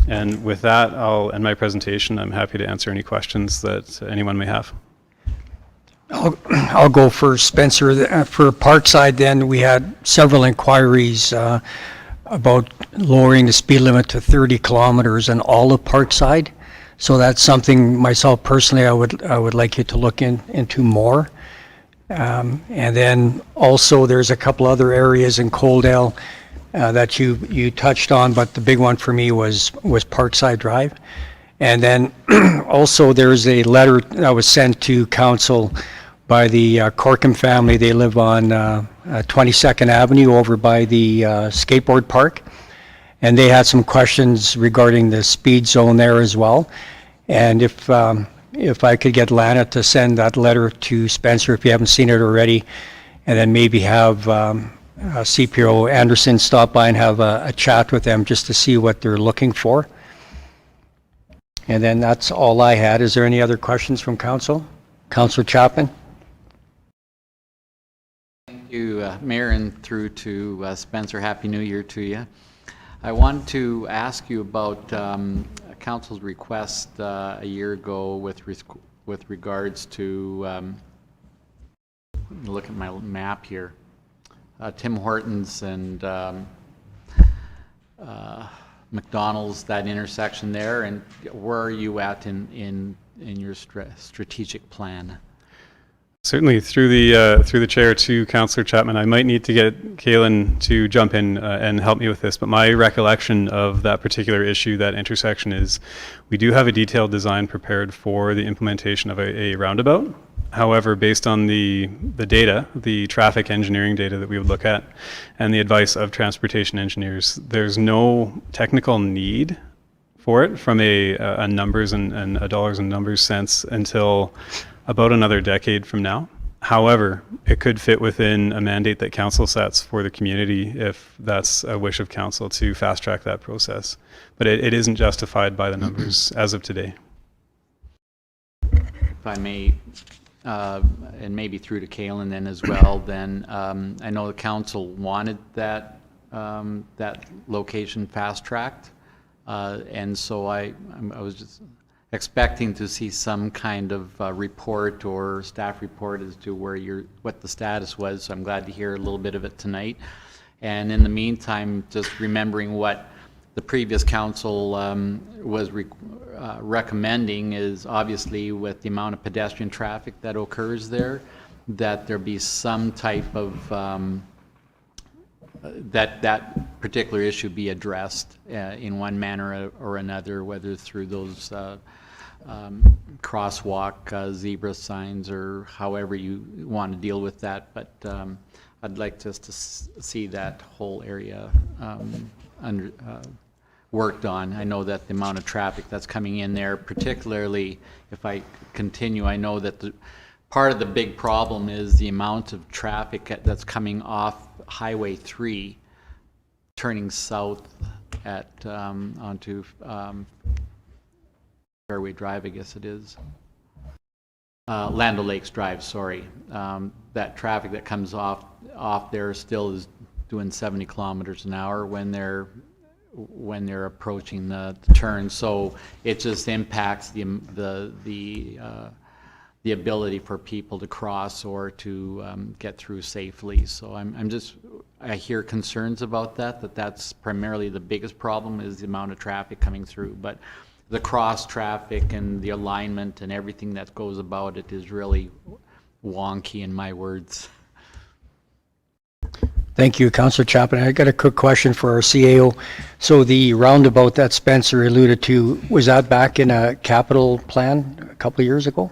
And with that, I'll end my presentation. I'm happy to answer any questions that anyone may have. I'll go first, Spencer. For Parkside, then, we had several inquiries about lowering the speed limit to 30 kilometers in all of Parkside. So that's something myself personally I would like you to look into more. And then also there's a couple other areas in Coaldale that you touched on, but the big one for me was Parkside Drive. And then also there's a letter that was sent to council by the Corkum family. They live on 22nd Avenue over by the skateboard park. And they had some questions regarding the speed zone there as well. And if I could get Lana to send that letter to Spencer, if you haven't seen it already, and then maybe have CPO Anderson stop by and have a chat with them just to see what they're looking for. And then that's all I had. Is there any other questions from council? Councillor Chapman? Thank you, Mayor, and through to Spencer. Happy New Year to you. I want to ask you about council's request a year ago with regards to, look at my map here, Tim Hortons and McDonald's, that intersection there, and where are you at in your strategic plan? Certainly, through the chair to Councillor Chapman, I might need to get Kaylin to jump in and help me with this, but my recollection of that particular issue, that intersection, is we do have a detailed design prepared for the implementation of a roundabout. However, based on the data, the traffic engineering data that we would look at, and the advice of transportation engineers, there's no technical need for it from a numbers and a dollars and numbers sense until about another decade from now. However, it could fit within a mandate that council sets for the community if that's a wish of council to fast track that process. But it isn't justified by the numbers as of today. If I may, and maybe through to Kaylin then as well, then I know the council wanted that location fast tracked, and so I was just expecting to see some kind of report or staff report as to what the status was. So I'm glad to hear a little bit of it tonight. And in the meantime, just remembering what the previous council was recommending is obviously with the amount of pedestrian traffic that occurs there, that there be some type of that particular issue be addressed in one manner or another, whether through those crosswalk zebra signs or however you want to deal with that. But I'd like just to see that whole area worked on. I know that the amount of traffic that's coming in there, particularly if I continue, I know that part of the big problem is the amount of traffic that's coming off Highway 3 turning south at onto Fairway Drive, I guess it is. Land O'Lakes Drive, sorry. That traffic that comes off there still is doing 70 kilometers an hour when they're approaching the turn. So it just impacts the ability for people to cross or to get through safely. So I hear concerns about that's primarily the biggest problem is the amount of traffic coming through. But the cross traffic and the alignment and everything that goes about it is really wonky in my words. Thank you, Councillor Chapman. I got a quick question for our CAO. So the roundabout that Spencer alluded to, was that back in a capital plan a couple of years ago?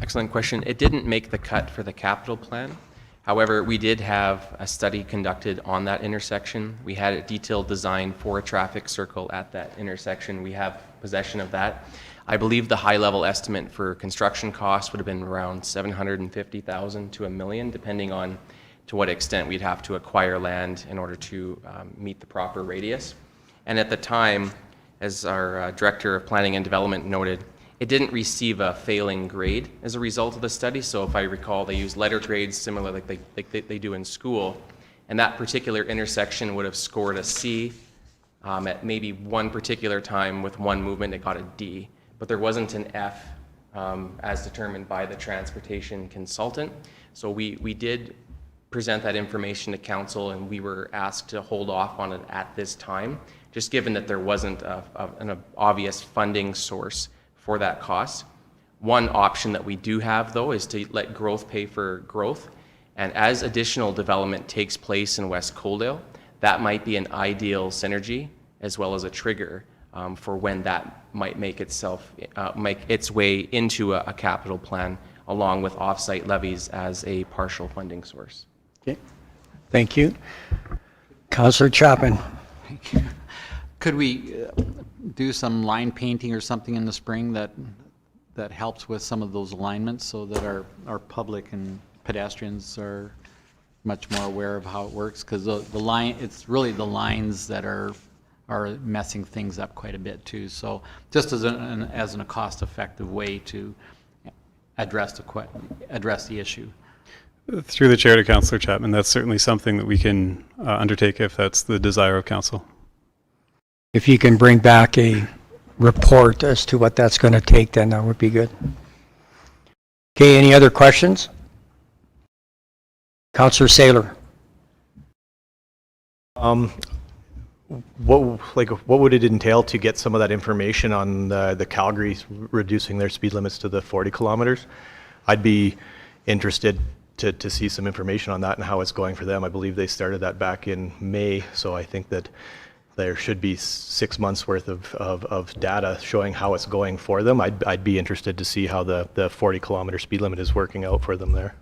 Excellent question. It didn't make the cut for the capital plan. However, we did have a study conducted on that intersection. We had a detailed design for a traffic circle at that intersection. We have possession of that. I believe the high-level estimate for construction costs would have been around $750,000 to $1 million, depending on to what extent we'd have to acquire land in order to meet the proper radius. And at the time, as our Director of Planning and Development noted, it didn't receive a failing grade as a result of the study. So if I recall, they used letter grades similar like they do in school. And that particular intersection would have scored a C. At maybe one particular time with one movement, it got a D. But there wasn't an F as determined by the transportation consultant. So we did present that information to council, and we were asked to hold off on it at this time, just given that there wasn't an obvious funding source for that cost. One option that we do have, though, is to let growth pay for growth. And as additional development takes place in West Coaldale, that might be an ideal synergy as well as a trigger for when that might make its way into a capital plan, along with off-site levies as a partial funding source. Okay, thank you. Councillor Chapman. Could we do some line painting or something in the spring that helps with some of those alignments so that our public and pedestrians are much more aware of how it works? Because it's really the lines that are messing things up quite a bit too. So just as a cost-effective way to address the issue. Through the chair to Councillor Chapman, that's certainly something that we can undertake if that's the desire of council. If you can bring back a report as to what that's going to take, then that would be good. Okay, any other questions? Councillor Saylor. What would it entail to get some of that information on the Calgary reducing their speed limits to the 40 kilometers? I'd be interested to see some information on that and how it's going for them. I believe they started that back in May, so I think that there should be 6 months worth of data showing how it's going for them. I'd be interested to see how the 40 kilometer speed limit is working out for them there.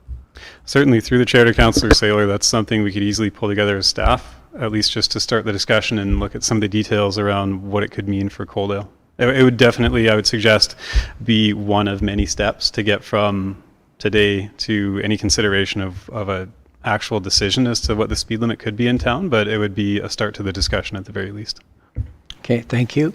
Certainly, through the chair to Councillor Saylor, that's something we could easily pull together as staff, at least just to start the discussion and look at some of the details around what it could mean for Coaldale. It would definitely, I would suggest, be one of many steps to get from today to any consideration of a actual decision as to what the speed limit could be in town, but it would be a start to the discussion at the very least. Okay, thank you.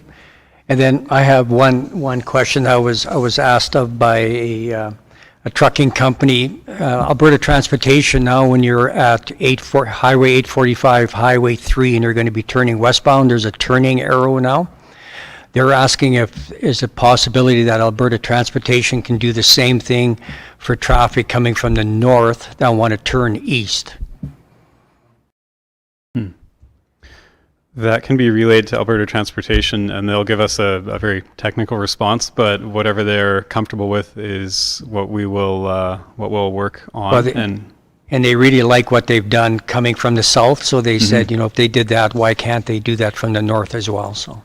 And then I have one question I was asked of by a trucking company. Alberta Transportation, now when you're at Highway 845, Highway 3, and you're going to be turning westbound, there's a turning arrow now. They're asking if is a possibility that Alberta Transportation can do the same thing for traffic coming from the north that want to turn east. That can be relayed to Alberta Transportation, and they'll give us a very technical response, but whatever they're comfortable with is what we'll work on. Well, and they really like what they've done coming from the south, so they said, if they did that, why can't they do that from the north as well? So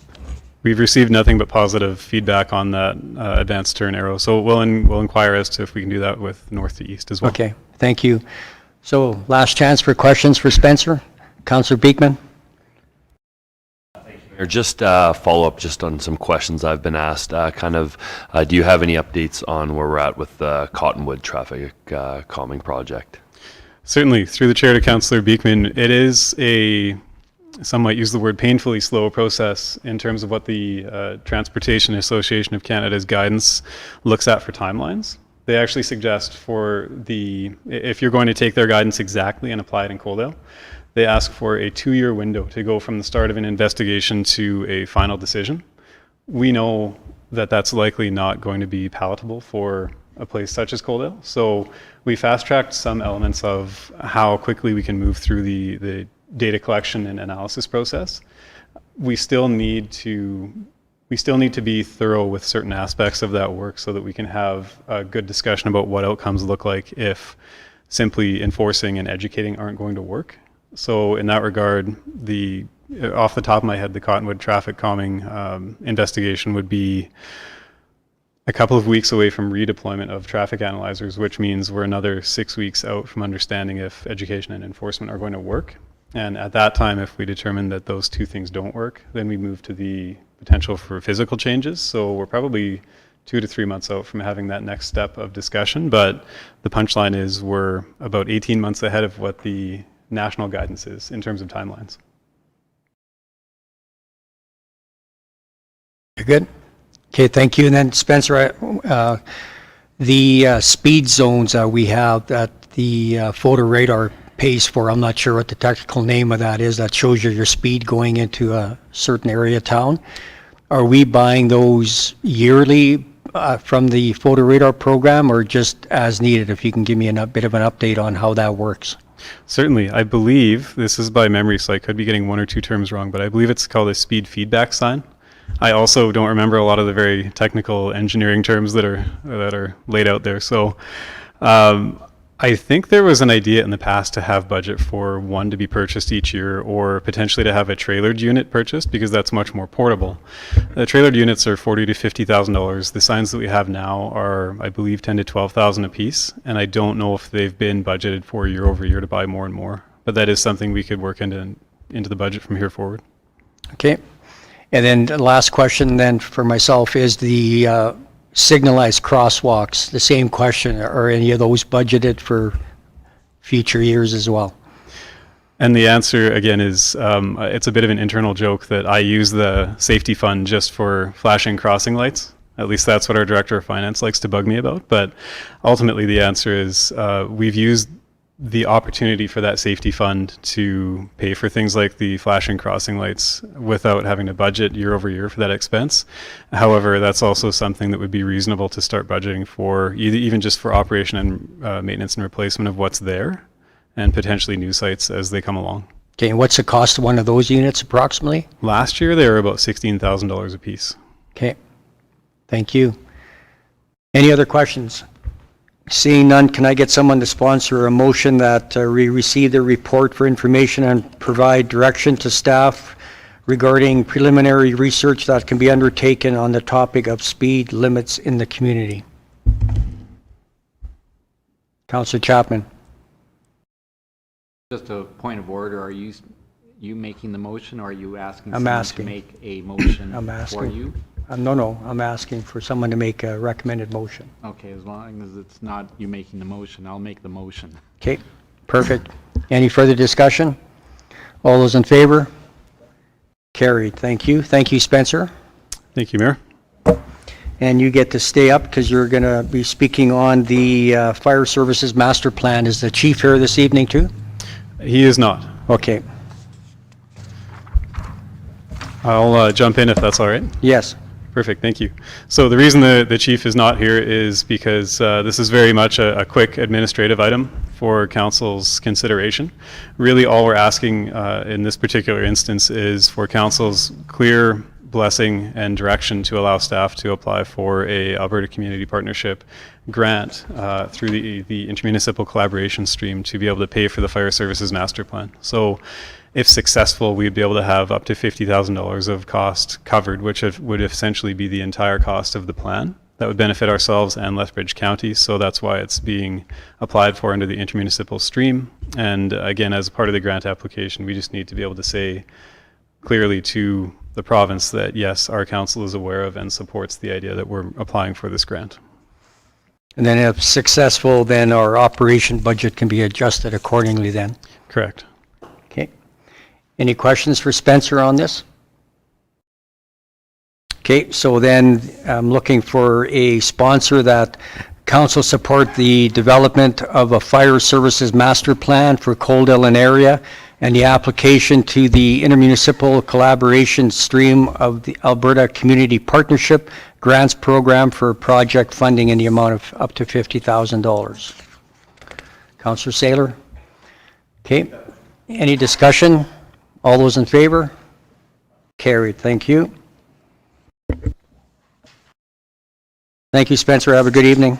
we've received nothing but positive feedback on that advanced turn arrow, so we'll inquire as to if we can do that with north to east as well. Okay, thank you. So last chance for questions for Spencer. Councillor Beekman. Or just follow up just on some questions I've been asked. Do you have any updates on where we're at with the Cottonwood traffic calming project? Certainly, through the chair to Councillor Beekman, it is some might use the word painfully slow process in terms of what the Transportation Association of Canada's guidance looks at for timelines. They actually suggest if you're going to take their guidance exactly and apply it in Coaldale, they ask for a 2-year window to go from the start of an investigation to a final decision. We know that that's likely not going to be palatable for a place such as Coaldale, so we fast-tracked some elements of how quickly we can move through the data collection and analysis process. We still need to we still need to be thorough with certain aspects of that work so that we can have a good discussion about what outcomes look like if simply enforcing and educating aren't going to work. So in that regard, off the top of my head, the Cottonwood traffic calming investigation would be a couple of weeks away from redeployment of traffic analyzers, which means we're another 6 weeks out from understanding if education and enforcement are going to work. And at that time, if we determine that those two things don't work, then we move to the potential for physical changes. So we're probably 2 to 3 months out from having that next step of discussion. But the punchline is we're about 18 months ahead of what the national guidance is in terms of timelines. You're good? Okay, thank you. And then Spencer, the speed zones we have that the photo radar pays for, I'm not sure what the technical name of that is, that shows you your speed going into a certain area of town. Are we buying those yearly from the photo radar program or just as needed? If you can give me a bit of an update on how that works. Certainly. I believe, this is by memory, so I could be getting 1 or 2 terms wrong, but I believe it's called a speed feedback sign. I also don't remember a lot of the very technical engineering terms that are laid out there. So I think there was an idea in the past to have budget for one to be purchased each year or potentially to have a trailered unit purchased because that's much more portable. The trailered units are $40,000 to $50,000. The signs that we have now are, I believe, $10,000 to $12,000 a piece, and I don't know if they've been budgeted for year over year to buy more and more. But that is something we could work into the budget from here forward. Okay. And then the last question then for myself is the signalized crosswalks. The same question, are any of those budgeted for future years as well? And the answer, again, is it's a bit of an internal joke that I use the safety fund just for flashing crossing lights. At least that's what our director of finance likes to bug me about. But ultimately the answer is we've used the opportunity for that safety fund to pay for things like the flashing crossing lights without having to budget year over year for that expense. However, that's also something that would be reasonable to start budgeting for, even just for operation and maintenance and replacement of what's there, and potentially new sites as they come along. Okay, and what's the cost of one of those units approximately? Last year, they were about $16,000 a piece. Okay, thank you. Any other questions? Seeing none, can I get someone to sponsor a motion that we receive the report for information and provide direction to staff regarding preliminary research that can be undertaken on the topic of speed limits in the community? Councillor Chapman. Just a point of order, are you making the motion, or are you asking I'm someone asking. to make a motion I'm asking. for you? No, I'm asking for someone to make a recommended motion. Okay, as long as it's not you making the motion, I'll make the motion. Okay, perfect. Any further discussion? All those in favor? Carried. Thank you. Thank you, Spencer. Thank you, Mayor. And you get to stay up because you're going to be speaking on the Fire Services Master Plan. Is the chief here this evening too? He is not. Okay. I'll jump in if that's all right. Yes. Perfect, thank you. So the reason the chief is not here is because this is very much a quick administrative item for council's consideration. Really, all we're asking in this particular instance is for council's clear blessing and direction to allow staff to apply for a Alberta Community Partnership grant through the intermunicipal collaboration stream to be able to pay for the Fire Services Master Plan. So if successful, we'd be able to have up to $50,000 of cost covered, which would essentially be the entire cost of the plan. That would benefit ourselves and Lethbridge County, so that's why it's being applied for under the intermunicipal stream. And again, as part of the grant application, we just need to be able to say clearly to the province that yes, our council is aware of and supports the idea that we're applying for this grant. And then if successful, then our operation budget can be adjusted accordingly then? Correct. Okay. Any questions for Spencer on this? Okay, so then I'm looking for a sponsor that council support the development of a fire services master plan for Cold Ellen area and the application to the intermunicipal collaboration stream of the Alberta Community Partnership Grants Program for project funding in the amount of up to $50,000. Councillor Saylor? Okay, any discussion? All those in favor? Carried, thank you. Thank you, Spencer. Have a good evening.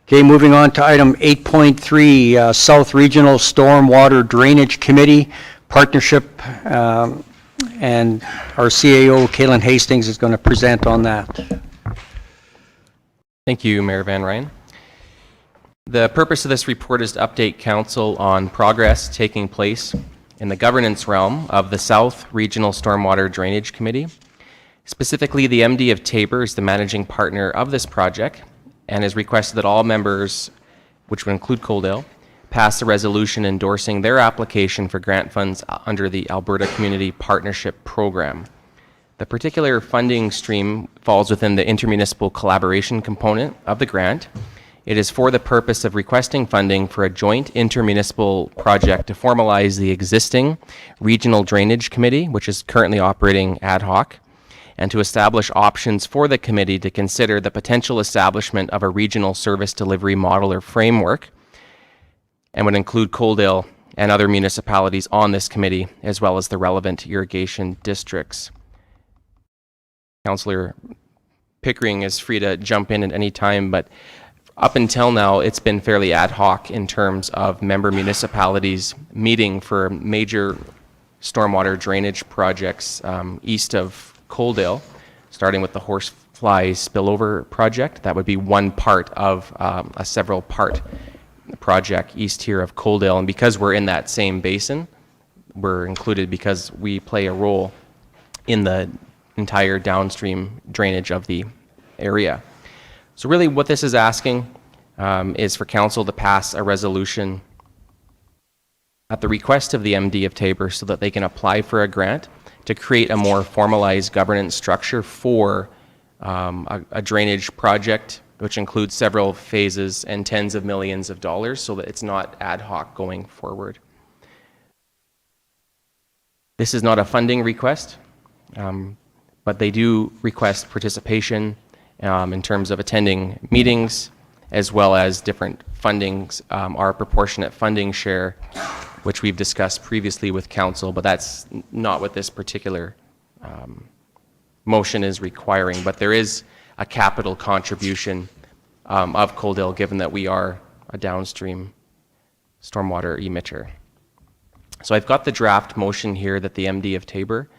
Okay, moving on to item 8.3, South Regional Stormwater Drainage Committee Partnership, and our CAO, Kaylin Hastings, is going to present on that. Thank you, Mayor Van Ryn. The purpose of this report is to update Council on progress taking place in the governance realm of the South Regional Stormwater Drainage Committee. Specifically, the MD of Tabor is the managing partner of this project and has requested that all members, which would include Coaldale, pass a resolution endorsing their application for grant funds under the Alberta Community Partnership Program. The particular funding stream falls within the intermunicipal collaboration component of the grant. It is for the purpose of requesting funding for a joint intermunicipal project to formalize the existing Regional Drainage Committee, which is currently operating ad hoc, and to establish options for the committee to consider the potential establishment of a regional service delivery model or framework, and would include Coaldale and other municipalities on this committee, as well as the relevant irrigation districts. Councillor Pickering is free to jump in at any time, but up until now, it's been fairly ad hoc in terms of member municipalities meeting for major stormwater drainage projects east of Coaldale, starting with the Horsefly Spillover Project. That would be one part of a several-part project east here of Coaldale. And because we're in that same basin, we're included because we play a role in the entire downstream drainage of the area. So really what this is asking is for council to pass a resolution at the request of the MD of Tabor so that they can apply for a grant to create a more formalized governance structure for a drainage project, which includes several phases and tens of millions of dollars, so that it's not ad hoc going forward. This is not a funding request, but they do request participation in terms of attending meetings, as well as different fundings, our proportionate funding share, which we've discussed previously with council, but that's not what this particular motion is requiring. But there is a capital contribution of Coaldale, given that we are a downstream stormwater emitter. So I've got the draft motion here that the MD of Tabor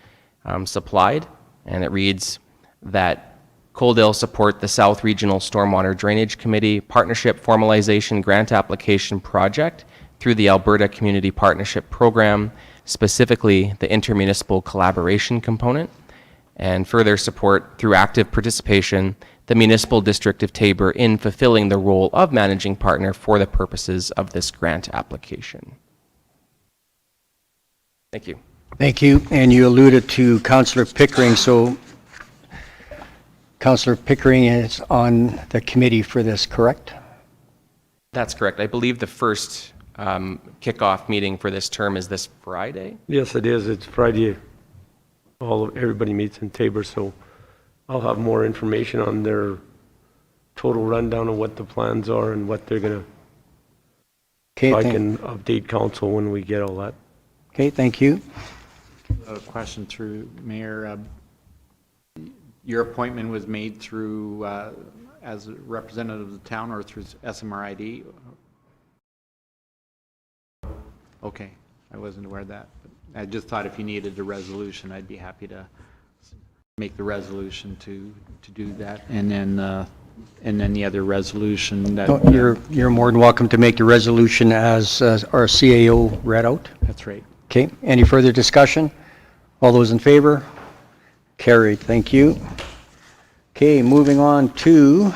supplied, and it reads that Coaldale support the South Regional Stormwater Drainage Committee Partnership Formalization Grant Application Project through the Alberta Community Partnership Program, specifically the intermunicipal collaboration component, and further support through active participation the Municipal District of Tabor in fulfilling the role of managing partner for the purposes of this grant application. Thank you. Thank you. And you alluded to Councillor Pickering, so Councillor Pickering is on the committee for this, correct? That's correct. I believe the first kickoff meeting for this term is this Friday. Yes, it is. It's Friday. Everybody meets in Tabor, so I'll have more information on their total rundown of what the plans are and what they're going to, Okay, I can update council when we get all that. Okay, thank you. A question through Mayor. Your appointment was made through, as a representative of the town, or through SMRID? Okay, I wasn't aware of that. I just thought if you needed a resolution, I'd be happy to make the resolution to do that. And then the other resolution that... Oh, you're more than welcome to make the resolution as our CAO read out. That's right. Okay, any further discussion? All those in favor? Carried, thank you. Okay, moving on to,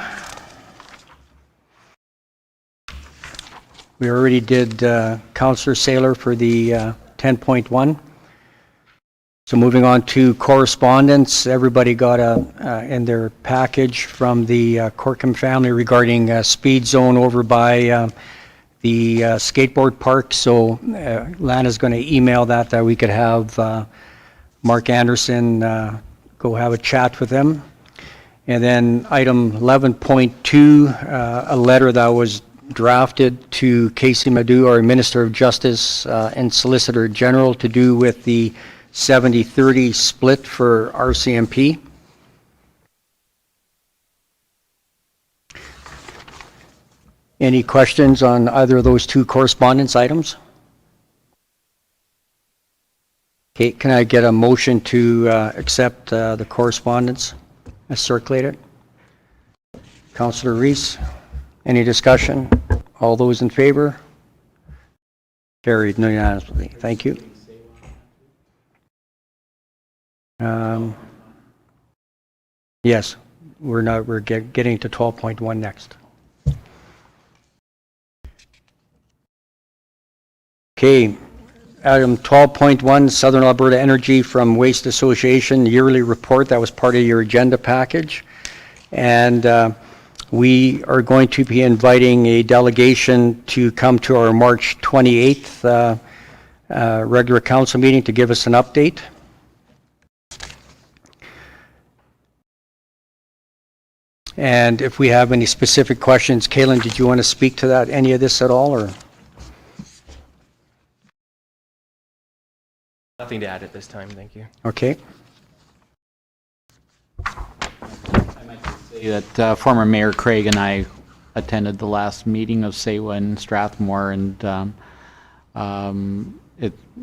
we already did Councillor Saylor for the 10.1. So moving on to correspondence, everybody got in their package from the Corkum family regarding a speed zone over by the skateboard park. So Lana's going to email that we could have Mark Anderson go have a chat with them. And then item 11.2, a letter that was drafted to Casey Madu, our Minister of Justice and Solicitor General, to do with the 70-30 split for RCMP. Any questions on either of those two correspondence items? Okay, can I get a motion to accept the correspondence as circulated? Councillor Reese, any discussion? All those in favor? Carried unanimously. Thank you. Yes, we're getting to 12.1 next. Okay, item 12.1, Southern Alberta Energy from Waste Association yearly report. That was part of your agenda package. And we are going to be inviting a delegation to come to our March 28th regular council meeting to give us an update. And if we have any specific questions, Kaylin, did you want to speak to that, any of this at all, or? Nothing to add at this time, thank you. Okay. I might just say that former Mayor Craig and I attended the last meeting of SEWA in Strathmore, and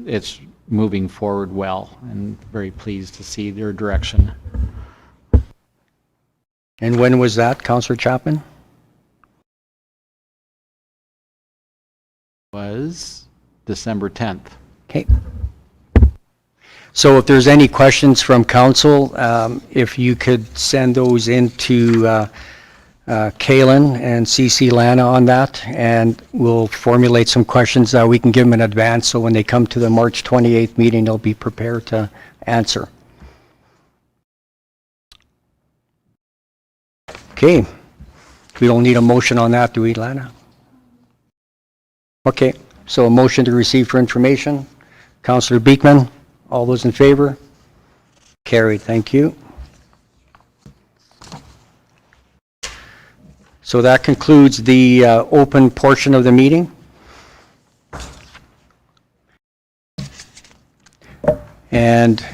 it's moving forward well, and very pleased to see their direction. And when was that, Councillor Chapman? Was December 10th. Okay. So if there's any questions from council, if you could send those into Kaylin and CC Lana on that, and we'll formulate some questions that we can give them in advance, so when they come to the March 28th meeting, they'll be prepared to answer. Okay. We don't need a motion on that, do we, Lana? Okay, so a motion to receive for information. Councillor Beekman, all those in favor? Carried, thank you. So that concludes the open portion of the meeting. And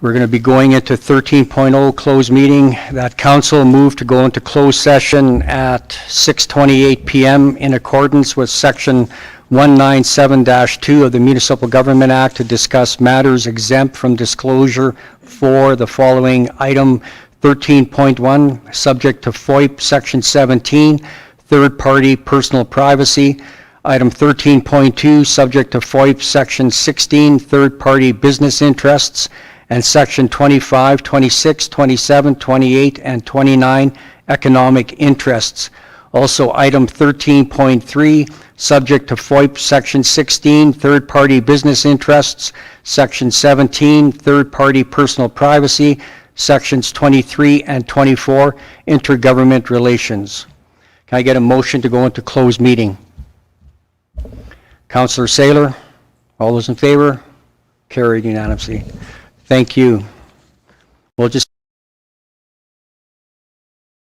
we're going to be going into 13.0 closed meeting. That council moved to go into closed session at 6:28 p.m. in accordance with section 197-2 of the Municipal Government Act to discuss matters exempt from disclosure for the following: item 13.1, subject to FOIP section 17, third-party personal privacy. Item 13.2, subject to FOIP section 16, third-party business interests, and section 25, 26, 27, 28, and 29, economic interests. Also, item 13.3, subject to FOIP section 16, third-party business interests, section 17, third-party personal privacy, sections 23 and 24, intergovernment relations. Can I get a motion to go into closed meeting? Councillor Saylor, all those in favor? Carried unanimously. Thank you. We'll just